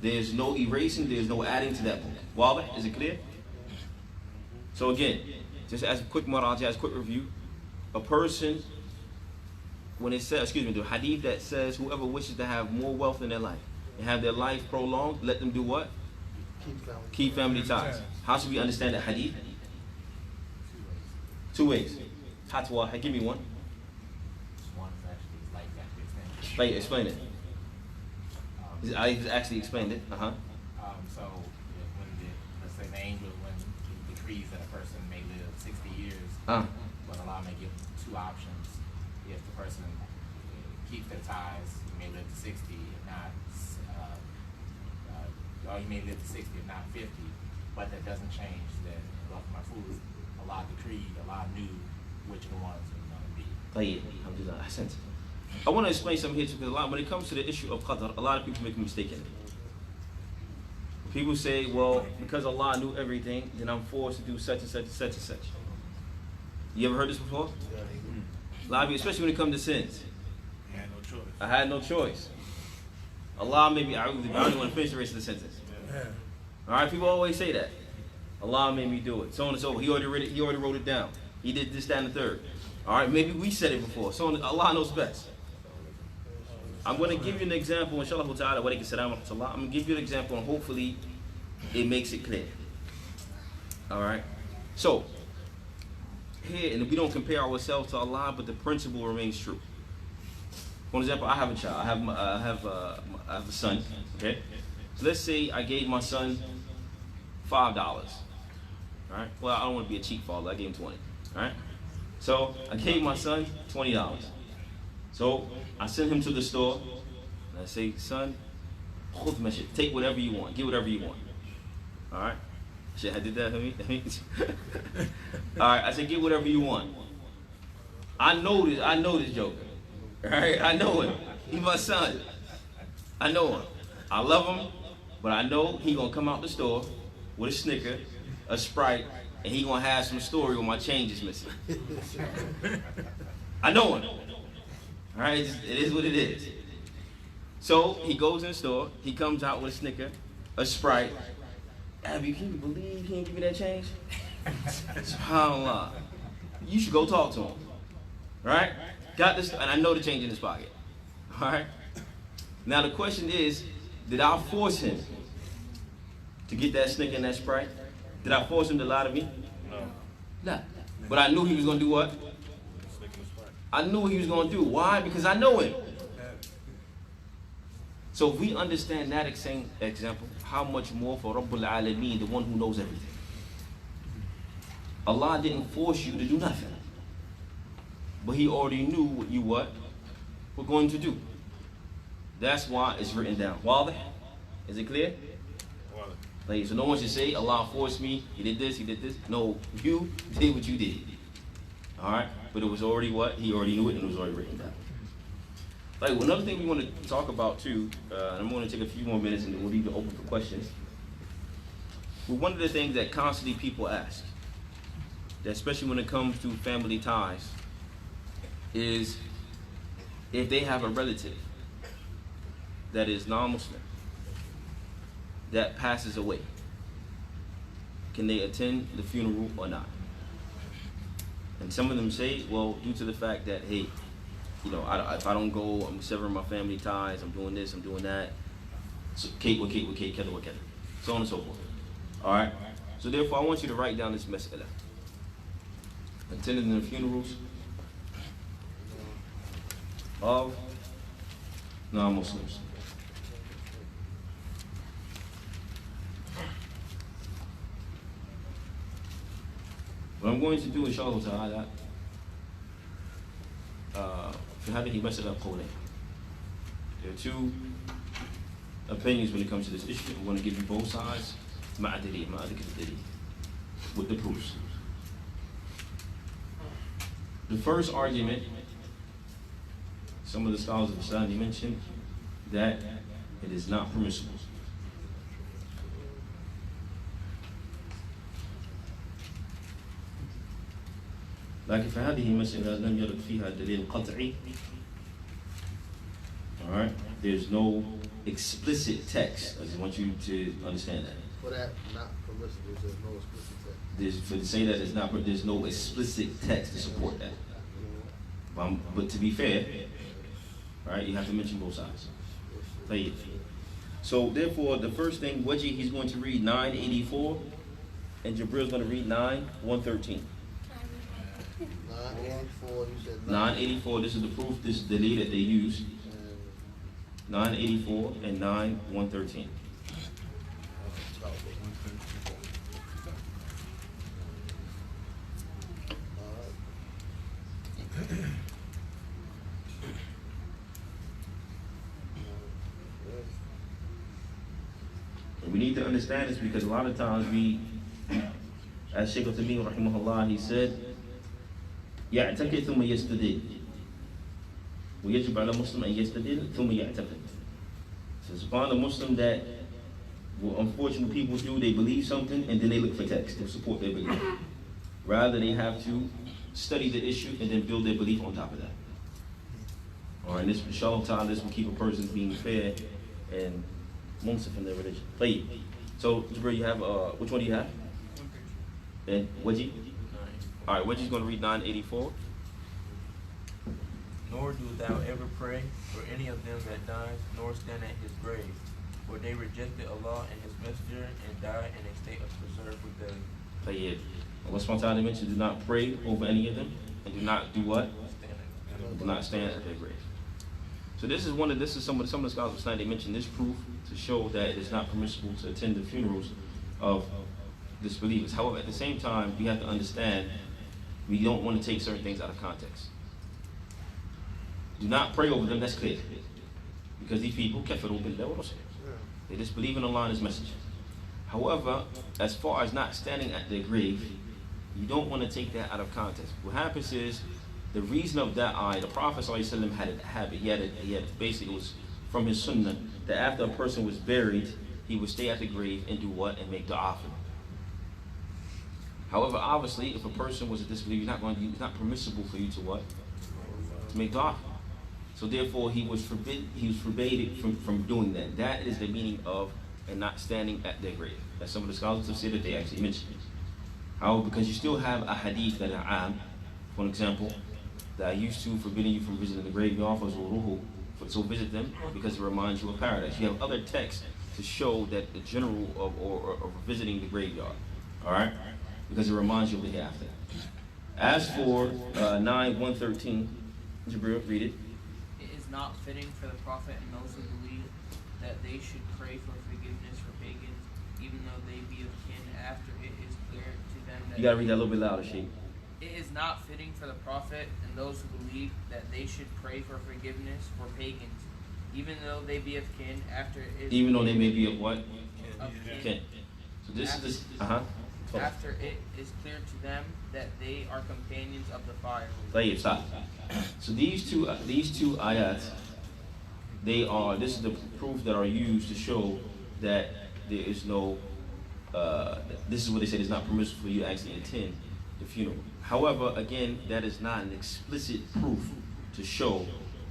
There's no erasing, there's no adding to that book. Wadah, is it clear? So again, just as a quick maraja, as a quick review, a person, when it says, the hadith that says whoever wishes to have more wealth in their life and have their life prolonged, let them do what? Keep family ties. How should we understand that hadith? Two ways. Hatwa, give me one. One is actually like that. Explain it. I actually explained it. So when let's say the angel when he decrees that a person may live 60 years, but Allah may give two options. If the person keeps their ties, he may live to 60, if not, or he may live to 60, if not 50. But that doesn't change that Allah decreed, Allah knew which of the ones it was going to be. I want to explain something here because when it comes to the issue of qadr, a lot of people make a mistake in it. People say, well, because Allah knew everything, then I'm forced to do such and such and such and such. You ever heard this before? A lot of you, especially when it comes to sins. I had no choice. Allah made me, I don't want to finish the rest of the sentence. Alright, people always say that. Allah made me do it. So on and so forth. He already wrote it down. He did this, that, and the third. Alright, maybe we said it before. So Allah knows best. I'm going to give you an example, inshallah ta'ala, wa alaykum salam wa rahmatullah. I'm going to give you an example and hopefully it makes it clear. Alright? So, here, and we don't compare ourselves to Allah, but the principle remains true. For example, I have a child. I have a son. Okay? So let's say I gave my son $5. Alright? Well, I don't want to be a cheap father. I gave him 20. Alright? So I gave my son $20. So I sent him to the store and I say, son, take whatever you want, get whatever you want. Alright? Shit, I did that for me? Alright, I said, get whatever you want. I know this joker. Alright, I know him. He's my son. I know him. I love him, but I know he gonna come out the store with a Snicker, a Sprite, and he gonna have some story when my change is missing. I know him. Alright, it is what it is. So he goes in the store, he comes out with a Snicker, a Sprite. Abby, can you believe he didn't give me that change? SubhanAllah. You should go talk to him. Right? Got this, and I know the change in his pocket. Alright? Now the question is, did I force him to get that Snicker and that Sprite? Did I force him to lie to me? No. But I knew he was going to do what? I knew what he was going to do. Why? Because I know him. So if we understand that example, how much more for Rabbul Alameen, the one who knows everything? Allah didn't force you to do nothing. But He already knew what you were going to do. That's why it's written down. Wadah? Is it clear? Like, so no one should say, Allah forced me, He did this, He did this. No, you did what you did. Alright? But it was already what? He already knew it and it was already written down. Like, another thing we want to talk about too, and I'm going to take a few more minutes and we'll leave it open for questions. But one of the things that constantly people ask, that especially when it comes to family ties, is if they have a relative that is non-Muslim, that passes away, can they attend the funeral or not? And some of them say, well, due to the fact that, hey, you know, if I don't go, I'm severing my family ties, I'm doing this, I'm doing that. So, Kate with Kate with Kate, Kettle with Kettle. So on and so forth. Alright? So therefore, I want you to write down this mas'ala. attending the funerals of non-Muslims. What I'm going to do, inshallah ta'ala, في هذه مسألة قولين. There are two opinions when it comes to this issue. We want to give you both sides, مع دليل, مع ذكر الدليل, with the proofs. The first argument, some of the scholars of Islam, they mentioned that it is not permissible. لكن في هذه المسألة لم يرد فيها دليل قطعي. All right, there's no explicit text. I just want you to understand that. For that, not permissible, there's no explicit text. For to say that it's not, there's no explicit text to support that. But to be fair, right, you have to mention both sides. So therefore, the first thing, Waji, he's going to read 984, and Jabril's going to read 9113. 984, you said 984, this is the proof, this is the lead that they use. 984 and 9113. We need to understand this because a lot of times we, as Shaykh al-Tamim rahimahullah, he said, يعتقد ثم يستدل ويجب على مسلم أن يستدل ثم يعتقد. So it's upon the Muslim that what unfortunate people do, they believe something and then they look for text to support their belief. Rather, they have to study the issue and then build their belief on top of that. All right, this inshallah ta'ala, this will keep a person being fair and munsif in their religion. So, Jibril, you have, which one do you have? And Waji? All right, Waji's going to read 984. Nor do thou ever pray for any of them that dies, nor stand at his grave. For they rejected Allah and his messenger and died in a state of preserved rebellion. Allah subhanahu wa ta'ala mentioned, do not pray over any of them, and do not do what? Do not stand at their grave. So this is some of the scholars of Islam, they mentioned this proof to show that it is not permissible to attend the funerals of disbelievers. However, at the same time, we have to understand we don't want to take certain things out of context. Do not pray over them, that's clear. Because these people, kafaru billah wa rasul, they disbelieve in Allah and His Messenger. However, as far as not standing at their grave, you don't want to take that out of context. What happens is, the reason of that ayah, the Prophet ﷺ had a habit, he had basically, it was from his sunnah, that after a person was buried, he would stay at the grave and do what? And make dua for them. However, obviously, if a person was a disbeliever, it's not permissible for you to what? To make dua. So therefore, he was forbade from doing that. That is the meaning of and not standing at their grave. That's some of the scholars have said that they actually mentioned. However, because you still have a hadith that are for example, that are used to forbidding you from visiting the graveyard for zuruhu, so visit them because it reminds you of paradise. You have other texts to show that the general of visiting the graveyard, all right, because it reminds you of the hereafter. As for 9:113, Jibril, read it. It is not fitting for the Prophet and those who believe that they should pray for forgiveness for pagans, even though they be of kin after it is clear to them that... You gotta read that a little bit louder, Sheikh. It is not fitting for the Prophet and those who believe that they should pray for forgiveness for pagans, even though they be of kin after it is... Even though they may be of what? Of kin. So this after, is after it is clear to them that they are companions of the fire. Stop. So these two ayats, this is the proof that are used to show that there is no, this is what they said, it's not permissible for you to actually attend the funeral. However, again, that is not an explicit proof to show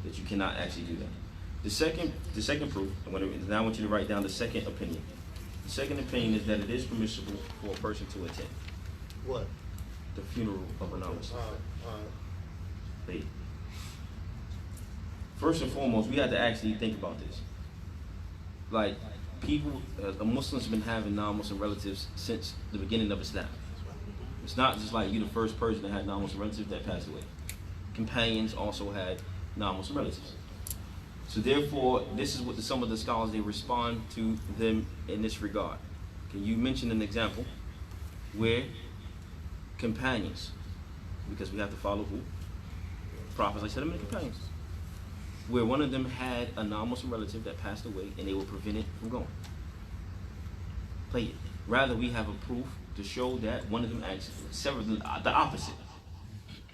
that you cannot actually do that. The second proof, now I want you to write down the second opinion. The second opinion is that it is permissible for a person to attend. What? The funeral of a non-Muslim. First and foremost, we have to actually think about this. Like, people, Muslims have been having non-Muslim relatives since the beginning of Islam. It's not just like you the first person that had non-Muslim relatives that passed away. Companions also had non-Muslim relatives. So therefore, this is what some of the scholars, they respond to them in this regard. Can you mention an example where companions, because we have to follow who? Prophets, like I said, them companions. Where one of them had a non-Muslim relative that passed away and they were prevented from going. Play it. Rather, we have a proof to show that one of them actually severed the opposite.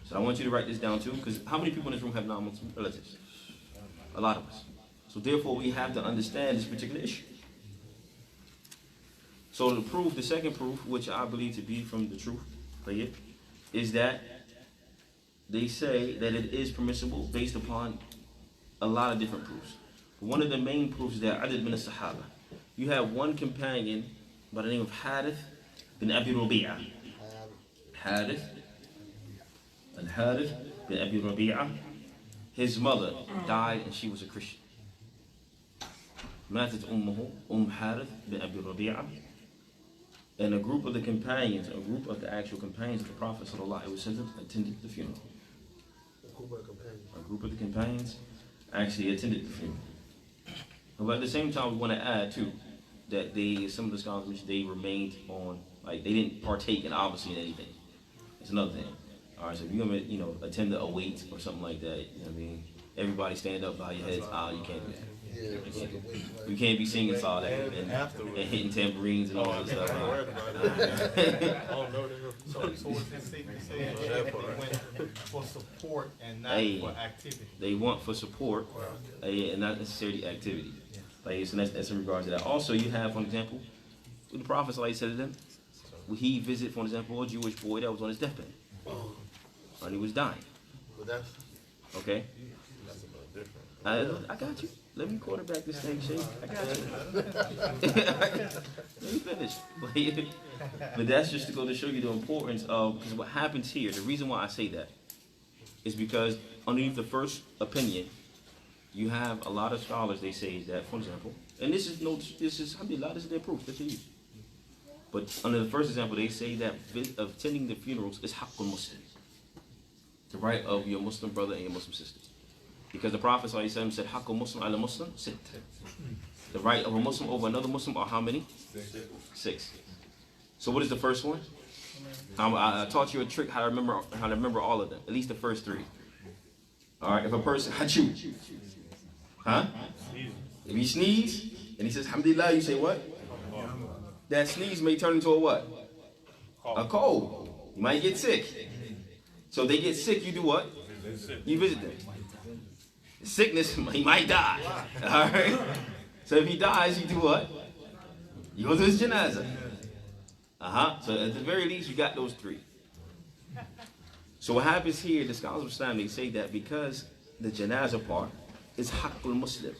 So I want you to write this down too, because how many people in this room have non-Muslim relatives? A lot of us. So therefore, we have to understand this particular issue. So the proof, the second proof, which I believe to be from the truth, play it, is that they say that it is permissible based upon a lot of different proofs. One of the main proofs is that Adad bin Sahaba. You have one companion by the name of Harith bin Abi Rabi'ah. Harith bin Abi Rabi'ah. His mother died and she was a Christian. Matat ummuhu Harith bin Abi Rabi'ah. And a group of the companions, a group of the actual companions of the Prophet sallallahu alaihi wasallam attended the funeral. A group of the companions actually attended the funeral. But at the same time, we want to add too that some of the scholars mentioned they remained on, like they didn't partake in obviously in anything. It's another thing. All right, so if you're gonna attend a wait or something like that, I mean, everybody stand up, bow your heads. You can't do that. You can't be singing all that and hitting tambourines and all that stuff. So it's safe to say that they went for support and not for activity. They want for support and not necessarily activity. Like, so that's in regards to that. Also, you have, for example, the Prophet said to them, he visited, for example, a Jewish boy that was on his deathbed. And he was dying. Okay? I got you. Let me quarterback this thing, Shay. I got you. Let me finish. But that's just to go to show you the importance of, because what happens here, the reason why I say that is because underneath the first opinion, you have a lot of scholars, they say that, for example, and this is alhamdulillah, this is their proof that they use. But under the first example, they say that attending the funerals is haqqul muslim, the right of your Muslim brother and your Muslim sister. Because the Prophet ﷺ said, haqqul muslim ala muslim, sit. The right of a Muslim over another Muslim are how many? 6. So what is the first one? I taught you a trick how to remember all of them, at least the first 3. All right, if a person, if he sneeze and he says, alhamdulillah, you say what? That sneeze may turn into a what? A cold. You might get sick. So if they get sick, you do what? You visit them. Sickness, he might die. All right. So if he dies, you do what? You go to his janazah. So at the very least, you got those 3. So what happens here, the scholars of Islam, they say that because the janazah part is haqqul muslim,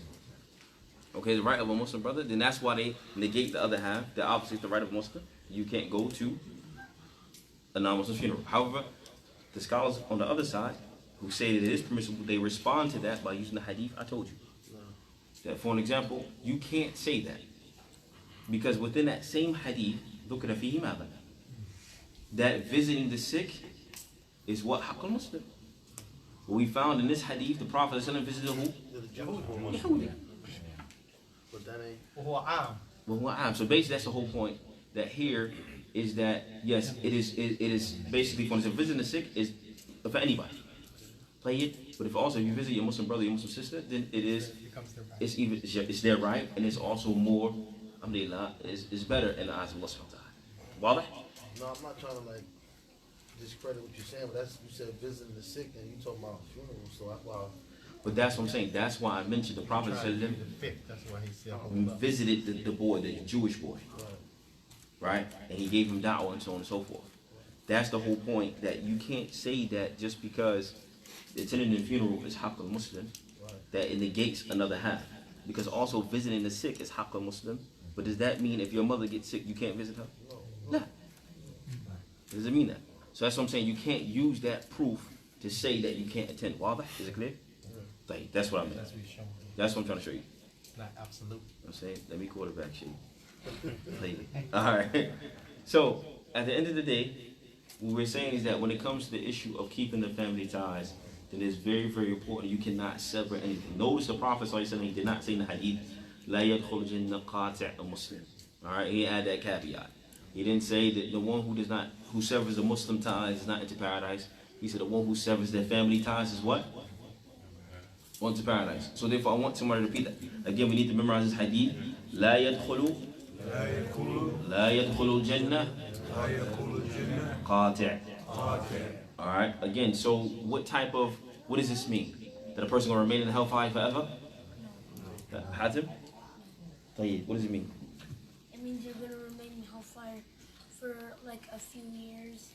okay, the right of a Muslim brother, then that's why they negate the other half, that obviously is the right of a Muslim. You can't go to a non-Muslim funeral. However, the scholars on the other side, who say that it is permissible, they respond to that by using the hadith I told you. That, for an example, you can't say that. Because within that same hadith, ذُكْرَ فِيهِ مَاذَا, that visiting the sick is what? Haqqul Muslim. What we found in this hadith, the Prophet visited who? Yahudi. But that ain't. So basically that's the whole point, that here is that, yes, it is basically, for instance, visiting the sick is for anybody. Play it, but if you visit your Muslim brother, your Muslim sister, then it's their right, and it's also more, alhamdulillah, it's better in the eyes of Allah subhanahu wa ta'ala. No, I'm not trying to discredit what you're saying, but you said visiting the sick, and you talking about funerals, so that's why. But that's what I'm saying. That's why I mentioned the Prophet said them visited the boy, the Jewish boy, right? And he gave him da'wah and so on and so forth. That's the whole point, that you can't say that just because attending the funeral is haqqul muslim, that it negates another half. Because also visiting the sick is haqqul muslim. But does that mean if your mother gets sick, you can't visit her? No. Does it mean that? So that's what I'm saying. You can't use that proof to say that you can't attend. Wadah? Is it clear? Like, that's what I meant. That's what I'm trying to show you. Not absolute. I'm saying, let me quarterback you. All right. So at the end of the day, what we're saying is that when it comes to the issue of keeping the family ties, then it's very, very important. You cannot sever anything. Notice the Prophet ﷺ, he did not say in the hadith, لا يدخل الجنة قاطع Muslim. Alright, he had that caveat. He didn't say that the one who severs the Muslim ties is not into paradise. He said the one who severs their family ties is what? Into paradise. So therefore I want somebody to repeat that. Again, we need to memorize this hadith. لا يدخل الجنة قاطع. Alright, again, so what does this mean? That a person gonna remain in the hellfire forever? Hatim? What does it mean? It means you're gonna remain in hellfire for like a few years,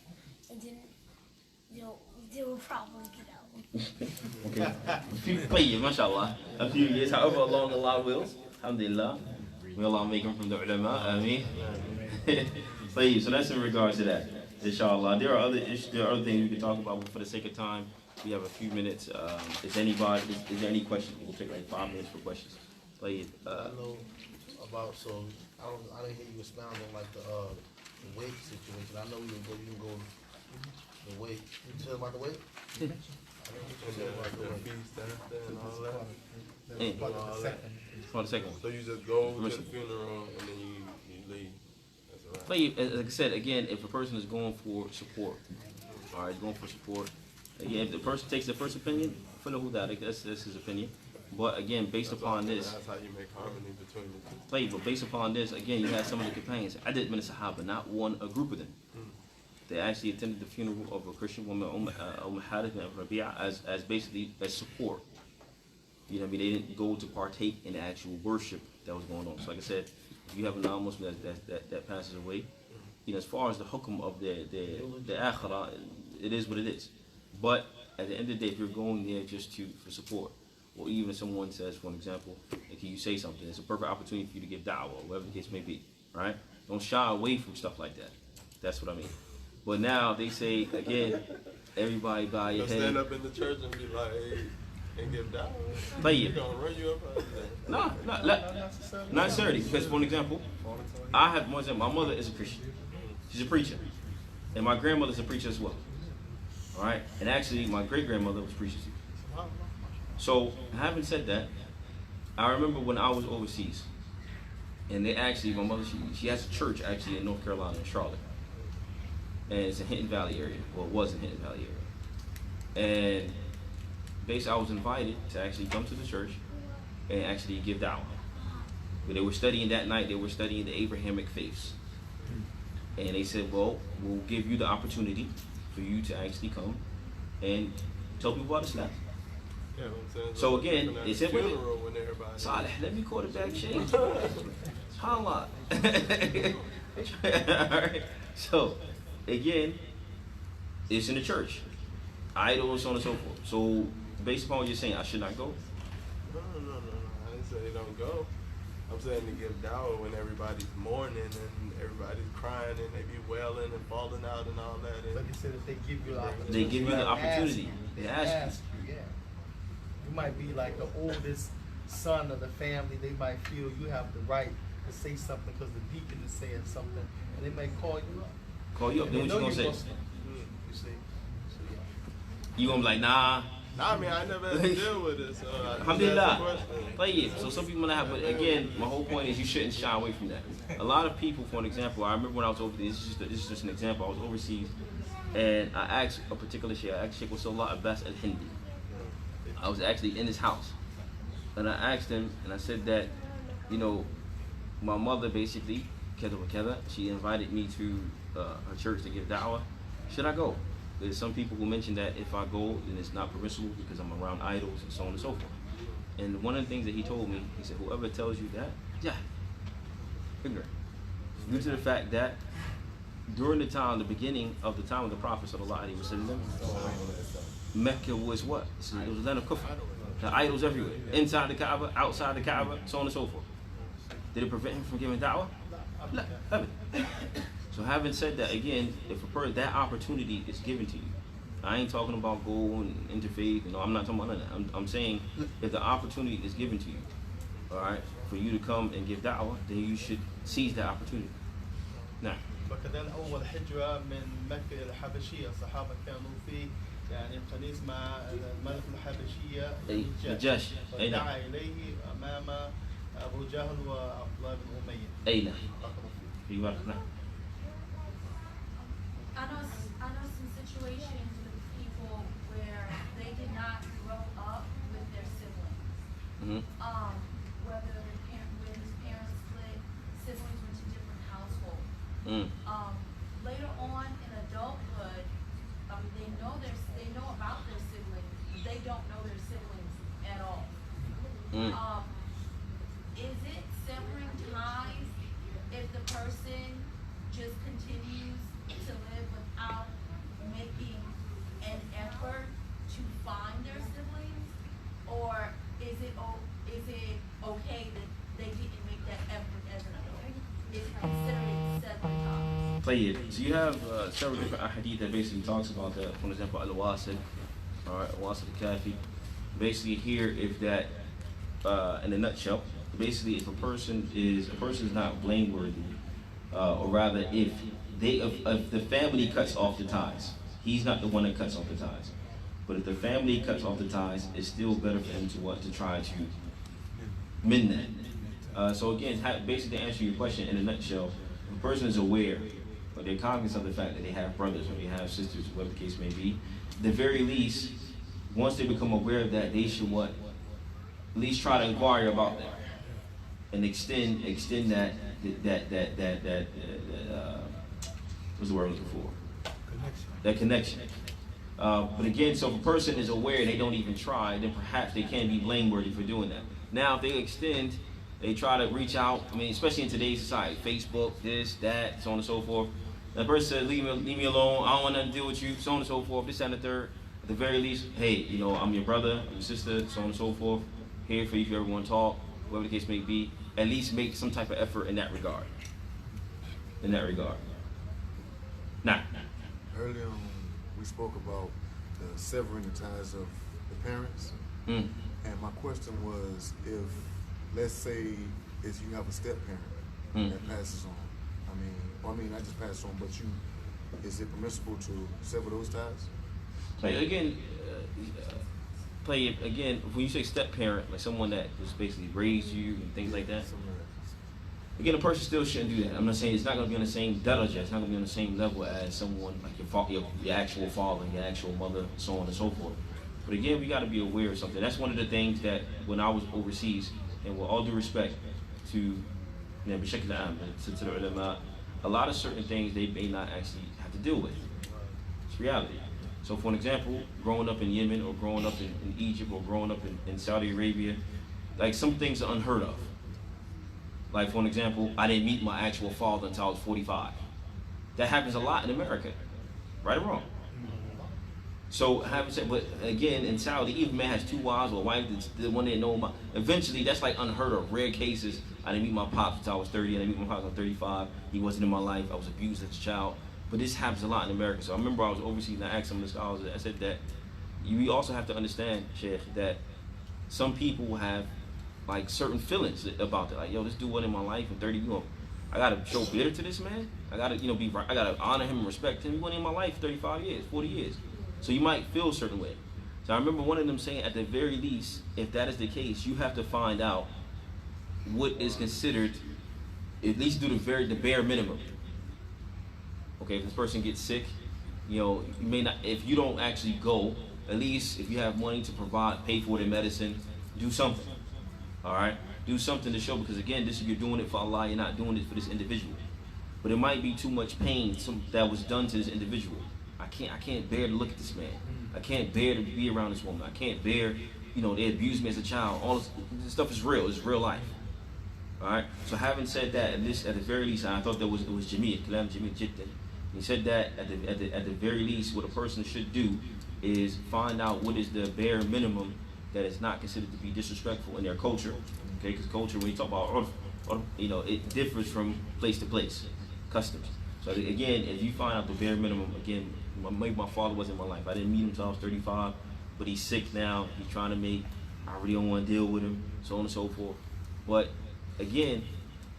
and then they will probably get out. Okay. MashaAllah. A few years, however long Allah wills. Alhamdulillah. May Allah make him from the ulama. Ameen. So that's in regards to that. Inshallah. There are other things we can talk about, but for the sake of time, we have a few minutes. Is there any questions? We'll take like 5 minutes for questions. I know about, so I didn't hear you expound on like the weight situation. I know you can go the weight. You tell about the weight? I didn't hear you tell about the weight. For the second one. So you just go to the funeral and then you leave. That's right. Like I said, again, if a person is going for support, alright, going for support, again, if the person takes the first opinion, for the huda, that's his opinion. But again, based upon this, that's how you make harmony between the two. But based upon this, again, you had some of the companions. I did many Sahaba, not one, a group of them. They actually attended the funeral of a Christian woman, Harith and Rabi'a, as basically as support. You know what I mean? They didn't go to partake in the actual worship that was going on. So like I said, if you have a non-Muslim that passes away, you know, as far as the hukum of the akhirah, it is what it is. But at the end of the day, if you're going there just for support, or even if someone says, for an example, can you say something? It's a perfect opportunity for you to give da'wah, whatever the case may be, right? Don't shy away from stuff like that. That's what I mean. But now they say, again, everybody bow your head. Stand up in the church and be like, hey, and give da'wah. They're gonna run you up out of there. No, not necessarily. Because, for an example, my mother is a Christian. She's a preacher. And my grandmother's a preacher as well. All right? And actually, my great-grandmother was a preacher too. So, having said that, I remember when I was overseas, and they actually, my mother, she has a church actually in North Carolina, in Charlotte. And it's a Hinton Valley area, well, it was a Hinton Valley area. And basically, I was invited to actually come to the church and actually give da'wah. But they were studying that night, they were studying the Abrahamic faiths. And they said, well, we'll give you the opportunity for you to actually come and tell people about Islam. Yeah, so again, they said, Saleh, let me quarterback change. Hala. Alright. So, again, it's in the church. Idols, so on and so forth. So, based upon what you're saying, I should not go? No. I didn't say don't go. I'm saying to give da'wah when everybody's mourning and everybody's crying and they be wailing and falling out and all that. And but they said if they give you the opportunity. They give you the opportunity. They ask you. Yeah. You might be like the oldest son of the family. They might feel you have the right to say something because the deacon is saying something, and they may call you up. Call you up. Then what you gonna say? You see? You gonna be like, nah. Nah, I mean, I never had to deal with it, so Alhamdulillah. So some people might have, but again, my whole point is you shouldn't shy away from that. A lot of people, for an example, I remember when I was over there, this is just an example, I was overseas, and I asked a particular sheikh, I asked Sheikh Wasallah Abbas al-Hindi. I was actually in his house, and I asked him, and I said that, you know, my mother basically, she invited me to her church to give da'wah. Should I go? There's some people who mention that if I go, then it's not permissible because I'm around idols and so on and so forth. And one of the things that he told me, he said, whoever tells you that, ignorant. Due to the fact that during the beginning of the time of the Prophet ﷺ, Mecca was what? It was a land of kufr. The idols everywhere. Inside the Kaaba, outside the Kaaba, so on and so forth. Did it prevent him from giving da'wah? No, haven't. So having said that, again, if that opportunity is given to you, I ain't talking about go and interfaith, I'm not talking about none of that. I'm saying if the opportunity is given to you, all right, for you to come and give da'wah, then you should seize that opportunity. Now. فكذلك أول هجرة من مكة إلى الحبشية الصحابة كانوا في يعني القنيس مع الملك الحبشية نجاش. فدعا إليه أمام أبو جهل وعبد الله بن أمية. أين؟ في وقتنا. I know some situations with people where they did not grow up with their siblings. Whether when his parents split, siblings went to different households. Later on in adulthood, they know about their siblings. They don't know their siblings at all. Is it severing ties if the person just continues to live without making an effort to find their siblings, or is it okay that they didn't make that effort as an adult? Is it considered severing ties? Play it. So you have several different ahadith that basically talks about that. For example, al-wasid, all right, al-wasid al-kafi. Basically here, if that, in a nutshell, basically if a person is not blameworthy, or rather if the family cuts off the ties, he's not the one that cuts off the ties. But if the family cuts off the ties, it's still better for him to try to mend that. So again, basically to answer your question in a nutshell, if a person is aware, or they're cognizant of the fact that they have brothers or they have sisters, whatever the case may be, at the very least, once they become aware of that, they should at least try to inquire about that and extend that what's the word I'm looking for? Connection. That connection. But again, so if a person is aware and they don't even try, then perhaps they can be blameworthy for doing that. Now, if they extend, they try to reach out, I mean, especially in today's society, Facebook, this, that, so on and so forth. That person says, leave me alone, I don't want nothing to deal with you, so on and so forth, this, that, and the third. At the very least, hey, I'm your brother, I'm your sister, so on and so forth. Here for you if you ever want to talk, whatever the case may be. At least make some type of effort in that regard. Now. Earlier on, we spoke about the severing the ties of the parents. And my question was, if, let's say, if you have a step-parent that passes on, not just passes on, but is it permissible to sever those ties? Again, when you say step-parent, like someone that just basically raised you and things like that, again, a person still shouldn't do that. I'm not saying it's not going to be on the same daraja, it's not going to be on the same level as someone like your actual father, your actual mother, so on and so forth. But again, we got to be aware of something. That's one of the things that when I was overseas, and with all due respect to the ulama, a lot of certain things they may not actually have to deal with. It's reality. So for an example, growing up in Yemen or growing up in Egypt or growing up in Saudi Arabia, like some things are unheard of. Like for an example, I didn't meet my actual father until I was 45. That happens a lot in America, right or wrong? So having said, but again, in Saudi, even a man has two wives or a wife, the one they know about, eventually that's like unheard of, rare cases. I didn't meet my pops until I was 30, I didn't meet my pops until I was 35. He wasn't in my life, I was abused as a child. But this happens a lot in America. So I remember I was overseas and I asked some of the scholars, I said that you also have to understand, Sheikh, that some people have like certain feelings about that. Like, yo, this dude wasn't in my life in 30 years. I gotta show bitter to this man. I gotta, be right. I gotta honor him and respect him. He wasn't in my life 35 years, 40 years. So you might feel a certain way. So I remember one of them saying, at the very least, if that is the case, you have to find out what is considered, at least do the bare minimum. Okay, if this person gets sick, you may not, if you don't actually go, at least if you have money to pay for their medicine, do something. All right, do something to show, because again, you're doing it for Allah, you're not doing it for this individual. But it might be too much pain that was done to this individual. I can't bear to look at this man. I can't bear to be around this woman. I can't bear, they abused me as a child. All this stuff is real. It's real life. All right. So having said that, at the very least, I thought it was Jamil, Kalam Jamil Jiddan. He said that at the very least, what a person should do is find out what is the bare minimum that is not considered to be disrespectful in their culture. Okay, because culture, when you talk about it differs from place to place, customs. So again, if you find out the bare minimum, again, maybe my father wasn't in my life. I didn't meet him until I was 35, but he's sick now. He's trying to I really don't want to deal with him, so on and so forth. But again,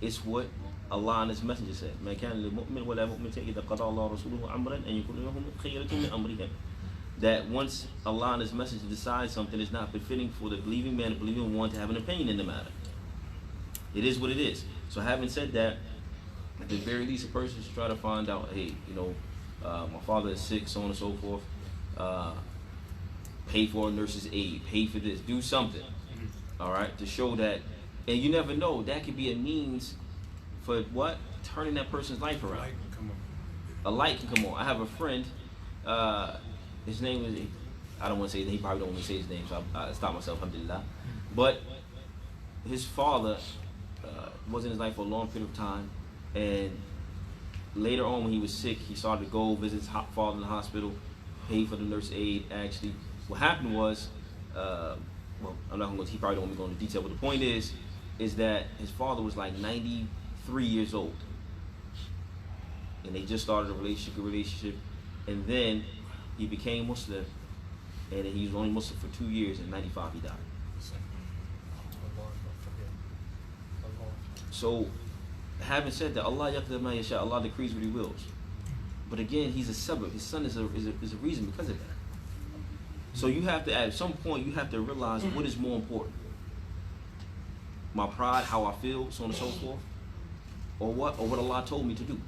it's what Allah and His Messenger said, "ما كان للمؤمن ولا مؤمنة إذا قضى الله ورسوله أمرا أن يكون لهم خيرة من أمرهم." That once Allah and His Messenger decide something, it's not befitting for the believing man, the believing one, to have an opinion in the matter. It is what it is. So having said that, at the very least, a person should try to find out, hey, my father is sick, so on and so forth. Pay for a nurse's aid, pay for this, do something, all right, to show that. And you never know, that could be a means for what? Turning that person's life around. A light can come on. I have a friend, his name is, I don't want to say, he probably don't want me to say his name, so I stop myself, alhamdulillah. But his father was in his life for a long period of time, and later on when he was sick, he started to go visit his father in the hospital, pay for the nurse aid. Actually, what happened was, well, I'm not going to, he probably don't want me to go into detail, but the point is that his father was like 93 years old, and they just started a relationship, and then he became Muslim, and he was only Muslim for 2 years, and 95 he died. So, having said that, Allah yaqdir ma yasha, Allah decrees what He wills. But again, he's a sabab. His son is a reason because of that. So you have to, at some point, you have to realize what is more important. My pride, how I feel, so on and so forth, or what Allah told me to do.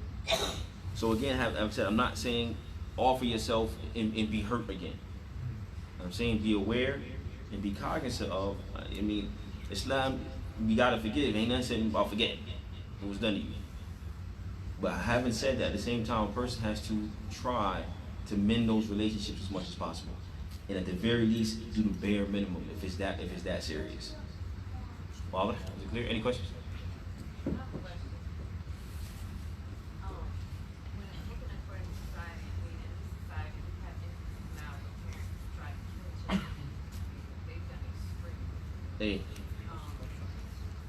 So again, I've said, I'm not saying offer yourself and be hurt again. I'm saying be aware and be cognizant of. I mean, Islam, we gotta forgive. Ain't nothing said about forgetting what was done to you. But having said that, at the same time, a person has to try to mend those relationships as much as possible, and at the very least, do the bare minimum if it's that serious. Wallah, is it clear? Any questions?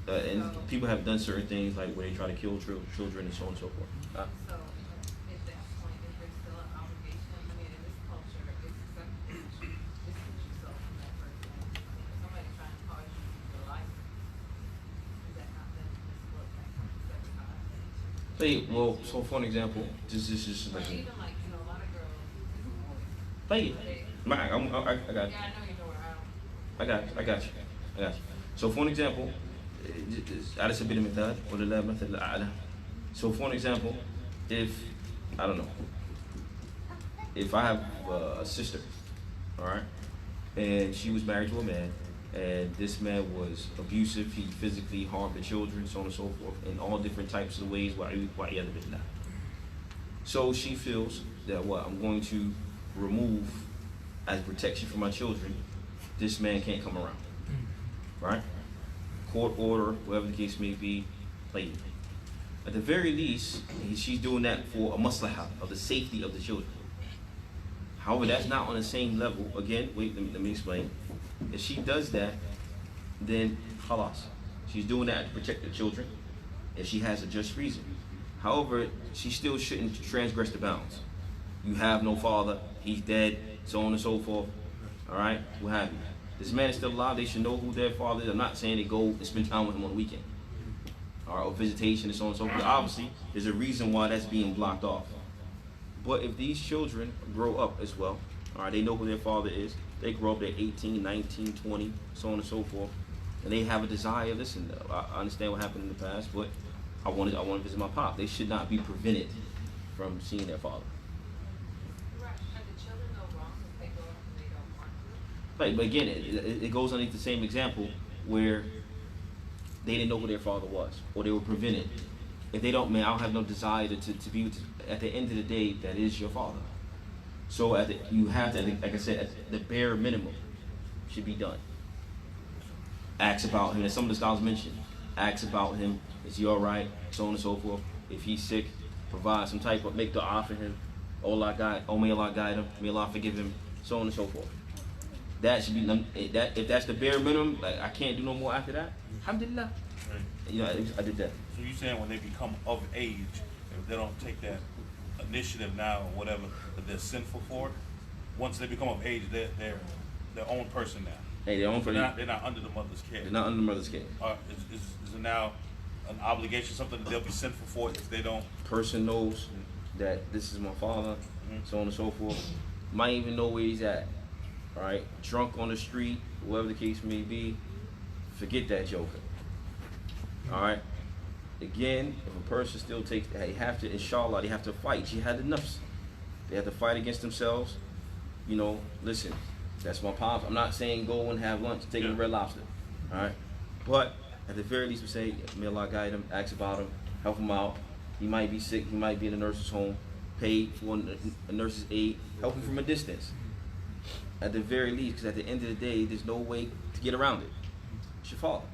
And people have done certain things like where they try to kill children and so on and so forth. So, at that point, is there still an obligation? I mean, in this culture, it's accepted to distance yourself from that person. If somebody trying to cause you your life, is that not then permissible at that point? Well, so for an example, this is just like. Even like, a lot of girls. I got you. Yeah, I know you know where I got you. So for an example, so for an example, if I don't know, if I have a sister, all right, and she was married to a man, and this man was abusive, he physically harmed the children, so on and so forth, in all different types of ways. So she feels that I'm going to remove as protection for my children, this man can't come around, right? Court order, whatever the case may be, at the very least, she's doing that for a maslahah, of the safety of the children. However, that's not on the same level. Again, wait, let me explain. If she does that, then khalas. She's doing that to protect the children if she has a just reason. However, she still shouldn't transgress the bounds. You have no father, he's dead, so on and so forth. All right, what have you. This man is still alive, they should know who their father is. I'm not saying they go and spend time with him on the weekend, or visitation and so on and so forth. Obviously, there's a reason why that's being blocked off. But if these children grow up as well, all right, they know who their father is, they grow up, they're 18, 19, 20, so on and so forth, and they have a desire, listen, I understand what happened in the past, but I want to visit my pop. They should not be prevented from seeing their father. Right, but again, it goes underneath the same example where they didn't know who their father was, or they were prevented. If they don't, man, I don't have no desire to be with. At the end of the day, that is your father. So you have to, like I said, at the bare minimum should be done. Ask about him, as some of the scholars mentioned. Ask about him. Is he all right? So on and so forth. If he's sick, provide some type of, make dua for him. Oh, may Allah guide him. May Allah forgive him. So on and so forth. That should be that. If that's the bare minimum, like I can't do no more after that. Alhamdulillah. Right. I did that. So you saying when they become of age, if they don't take that initiative now or whatever, that they're sinful for it? Once they become of age, they're their own person now. Hey, their own person. They're not under the mother's care. They're not under the mother's care. Is it now an obligation, something that they'll be sinful for if they don't. Person knows that this is my father, so on and so forth. Might even know where he's at. All right, drunk on the street, whatever the case may be. Forget that joker. All right. Again, if a person still takes, they have to, inshallah, they have to fight. Jihad al-nafs. They have to fight against themselves. You know, listen, that's my pops. I'm not saying go and have lunch, take a Red Lobster. All right. But at the very least, we say, may Allah guide him, ask about him, help him out. He might be sick. He might be in a nurse's home. Pay for a nurse's aid. Help him from a distance. At the very least, because at the end of the day, there's no way to get around it. It's your fault.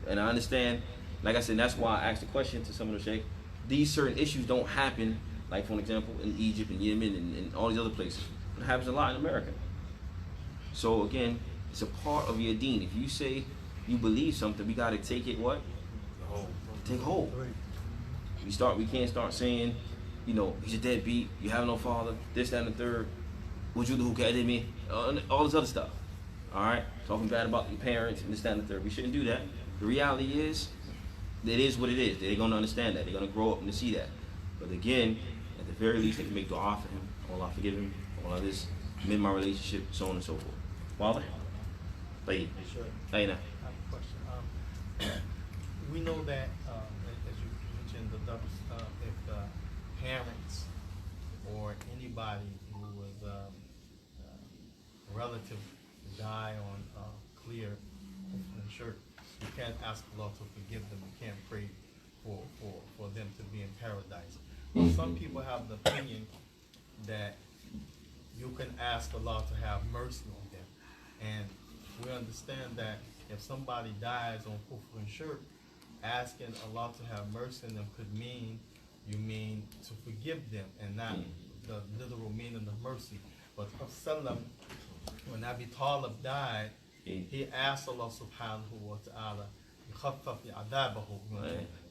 And I understand, like I said, that's why I asked the question to some of the sheikh. These certain issues don't happen, like for example, in Egypt and Yemen and all these other places. It happens a lot in America. So again, it's a part of your deen. If you say you believe something, we gotta take it what? Take hold. We can't start saying, you know, he's a deadbeat, you have no father, this, that, and the third. Would you who can me? All this other stuff. Alright? Talking bad about your parents and this, that, and the third. We shouldn't do that. The reality is, it is what it is. They're gonna understand that. They're gonna grow up and see that. But again, at the very least, they can make dua for him. Allah forgive him. Allah this, mend my relationship, so on and so forth. Father? Wait. Sure. Hey, now. I have a question. We know that, as you mentioned, if the parents or anybody who was a relative die on clear shirt, you can't ask Allah to forgive them. You can't pray for them to be in paradise. But some people have the opinion that you can ask Allah to have mercy on them. And we understand that if somebody dies on kufr and shirk, asking Allah to have mercy on them could mean you mean to forgive them and not the literal meaning of mercy. But when Abi Talib died, he asked Allah subhanahu wa ta'ala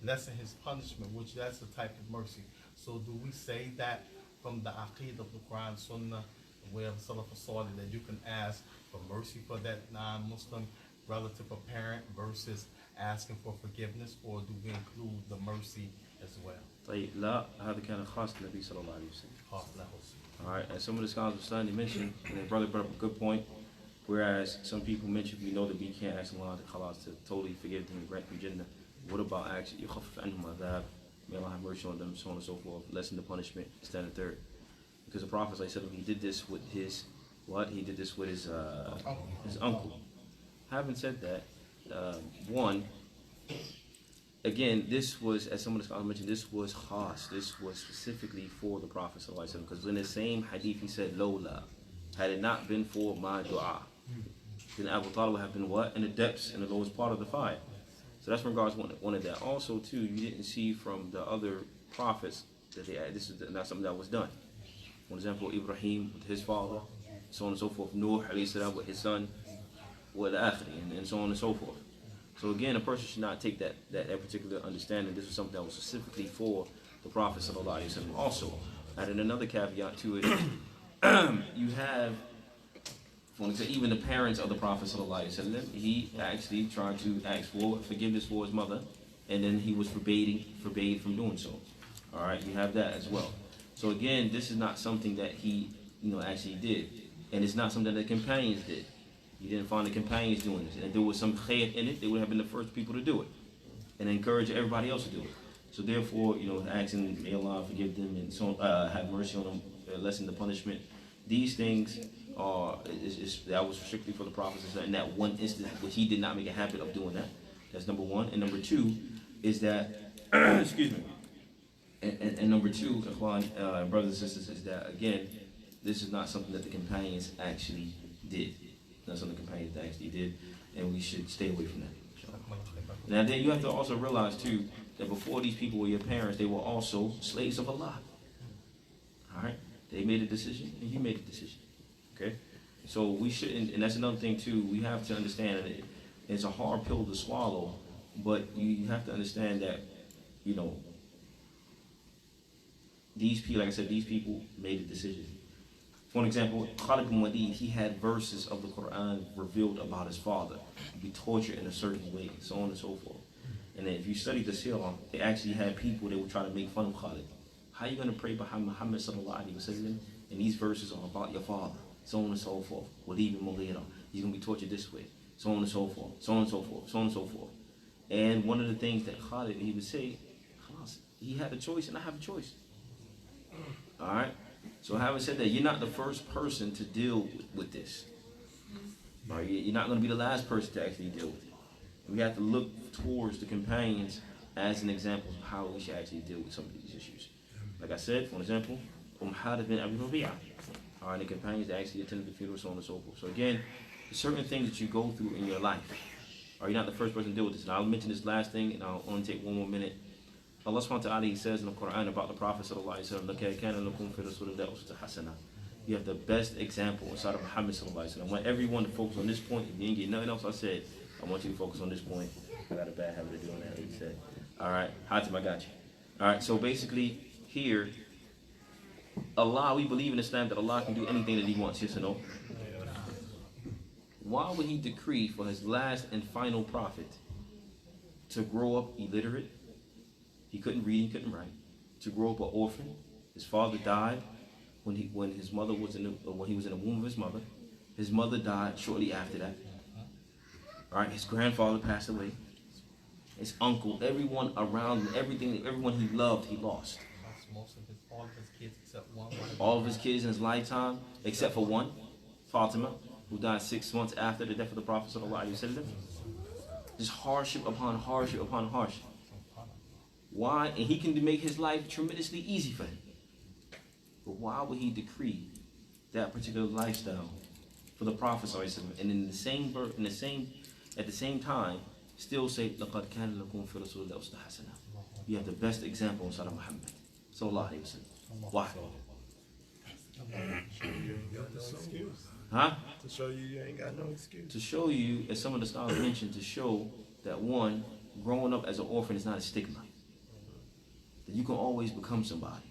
lessen his punishment, which that's the type of mercy. So do we say that from the aqeed of the Quran Sunnah, way of Salaf Salih, that you can ask for mercy for that non-Muslim relative or parent versus asking for forgiveness, or do we include the mercy as well? لا هذا كان خاص النبي صلى الله عليه وسلم. All right, and some of the scholars of Islam mentioned, and their brother brought up a good point, whereas some people mentioned we know that we can't ask Allah to totally forgive them and grant them Jannah. What about actually يخفف عنهم عذاب, may Allah have mercy on them, so on and so forth, lessen the punishment, this, that, and third. Because the Prophet, like I said, he did this with his He did this with his uncle. Having said that, one, again, this was, as some of the scholars mentioned, this was khas. This was specifically for the Prophet ﷺ, because in the same hadith he said, "Lola," had it not been for my dua, then Abu Talib would have been what? In the depths, in the lowest part of the fire. So that's in regards to one of that. Also, too, you didn't see from the other prophets that this is not something that was done. For example, Ibrahim with his father, so on and so forth. Nuh alayhi salam with his son, with akhri, and so on and so forth. So again, a person should not take that particular understanding. This was something that was specifically for the Prophet sallallahu alaihi wasallam. Also, adding another caveat to it, you have, for example, even the parents of the Prophet sallallahu alaihi wasallam. He actually tried to ask for forgiveness for his mother, and then he was forbade from doing so. All right, you have that as well. So again, this is not something that he, actually did, and it's not something that the companions did. You didn't find the companions doing this, and if there was some khair in it, they would have been the first people to do it, and encourage everybody else to do it. So therefore, asking may Allah forgive them and so have mercy on them, lessen the punishment. These things that was strictly for the Prophet in that one instance, which he did not make a habit of doing that. That's number one, and number two is that excuse me. And number two, brothers and sisters, is that again, this is not something that the companions actually did. Not something the companions actually did, and we should stay away from that. Now then, you have to also realize too that before these people were your parents, they were also slaves of Allah. All right, they made a decision, and you made a decision. Okay, so we shouldn't, and that's another thing too. We have to understand that it's a hard pill to swallow, but you have to understand that these people, like I said, these people made a decision. For example, Khalid bin Walid, he had verses of the Quran revealed about his father. He be tortured in a certain way, so on and so forth. And then if you study the seerah, they actually had people that would try to make fun of Khalid. How are you going to pray behind Muhammad sallallahu alaihi wasallam? And these verses are about your father, so on and so forth. Walid bin Mughira, he's going to be tortured this way, so on and so forth, so on and so forth, so on and so forth. And one of the things that Khalid, he would say, he had a choice and I have a choice. Alright? So having said that, you're not the first person to deal with this. Right? You're not going to be the last person to actually deal with it. We have to look towards the companions as an example of how we should actually deal with some of these issues. Like I said, for example, Hadith bin Abi Rabi'ah. Alright, the companions actually attended the funeral, so on and so forth. So again, there's certain things that you go through in your life. You're not the first person to deal with this. And I'll mention this last thing, and I'll only take one more minute. Allah subhanahu wa ta'ala, He says in the Quran about the Prophet sallallahu alaihi wasallam, you have the best example inside of Muhammad sallallahu alaihi wasallam. I want everyone to focus on this point. If you didn't get nothing else I said, I want you to focus on this point. I got a bad habit of doing that, like you said. Alright, Hatim, I got you. Alright, so basically, here, Allah, we believe in Islam that Allah can do anything that He wants, yes or no? Why would He decree for His last and final prophet to grow up illiterate? He couldn't read, he couldn't write. To grow up an orphan. His father died when he was in the womb of his mother. His mother died shortly after that. All right, his grandfather passed away. His uncle, everyone around him, everyone he loved, he lost. All of his kids except one. All of his kids in his lifetime, except for one, Fatima, who died 6 months after the death of the Prophet sallallahu alaihi wasallam. Just hardship upon hardship upon hardship. Why? And He can make his life tremendously easy for him. But why would He decree that particular lifestyle for the Prophet sallallahu alaihi wasallam, and at the same time, still say, لَقَدْ كَانَ لَكُمْ فِي رَسُولِ اللَّهِ أُسْوَةٌ حَسَنَةٌ. You have the best example inside of Muhammad sallallahu alaihi wasallam. Why? Huh? To show you ain't got no excuse. To show you, as some of the scholars mentioned, to show that one, growing up as an orphan is not a stigma. That you can always become somebody.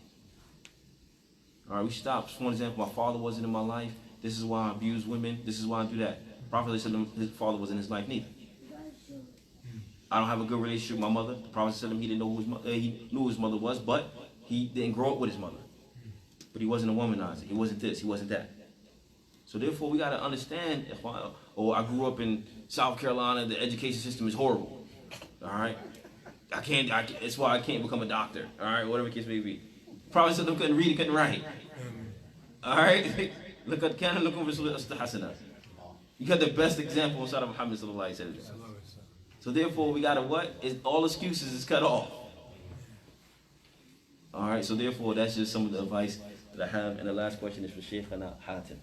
Alright, we stopped. For example, my father wasn't in my life. This is why I abuse women. This is why I do that. Prophet said his father wasn't in his life neither. I don't have a good relationship with my mother. The Prophet said he didn't know he knew who his mother was, but he didn't grow up with his mother. But he wasn't a womanizer. He wasn't this. He wasn't that. So therefore, we got to understand. I grew up in South Carolina. The education system is horrible. All right, it's why I can't become a doctor. All right, whatever the case may be. Prophet said couldn't read, couldn't write. All right, look at Canon, look over Hasana. You got the best example inside of Muhammad sallallahu alaihi wasallam. So therefore, we gotta all excuses is cut off. All right, so therefore, that's just some of the advice that I have. And the last question is for Shaykhana Hatim.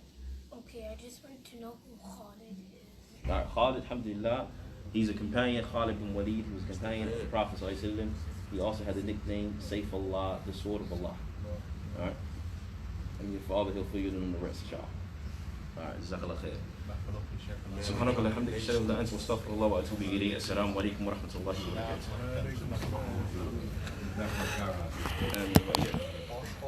Okay, I just wanted to know who Khalid is. All right, Khalid, alhamdulillah, he's a companion. Khalid bin Walid, who was a companion of the Prophet sallallahu alaihi wasallam. He also had the nickname Sayfullah, the sword of Allah. All right, and your father, he'll fill you in the rest, inshallah. All right, jazakallah khair. سبحانك اللهم وبحمدك اشهد ان لا اله الا انت استغفر الله واتوب اليه. السلام عليكم ورحمه الله وبركاته.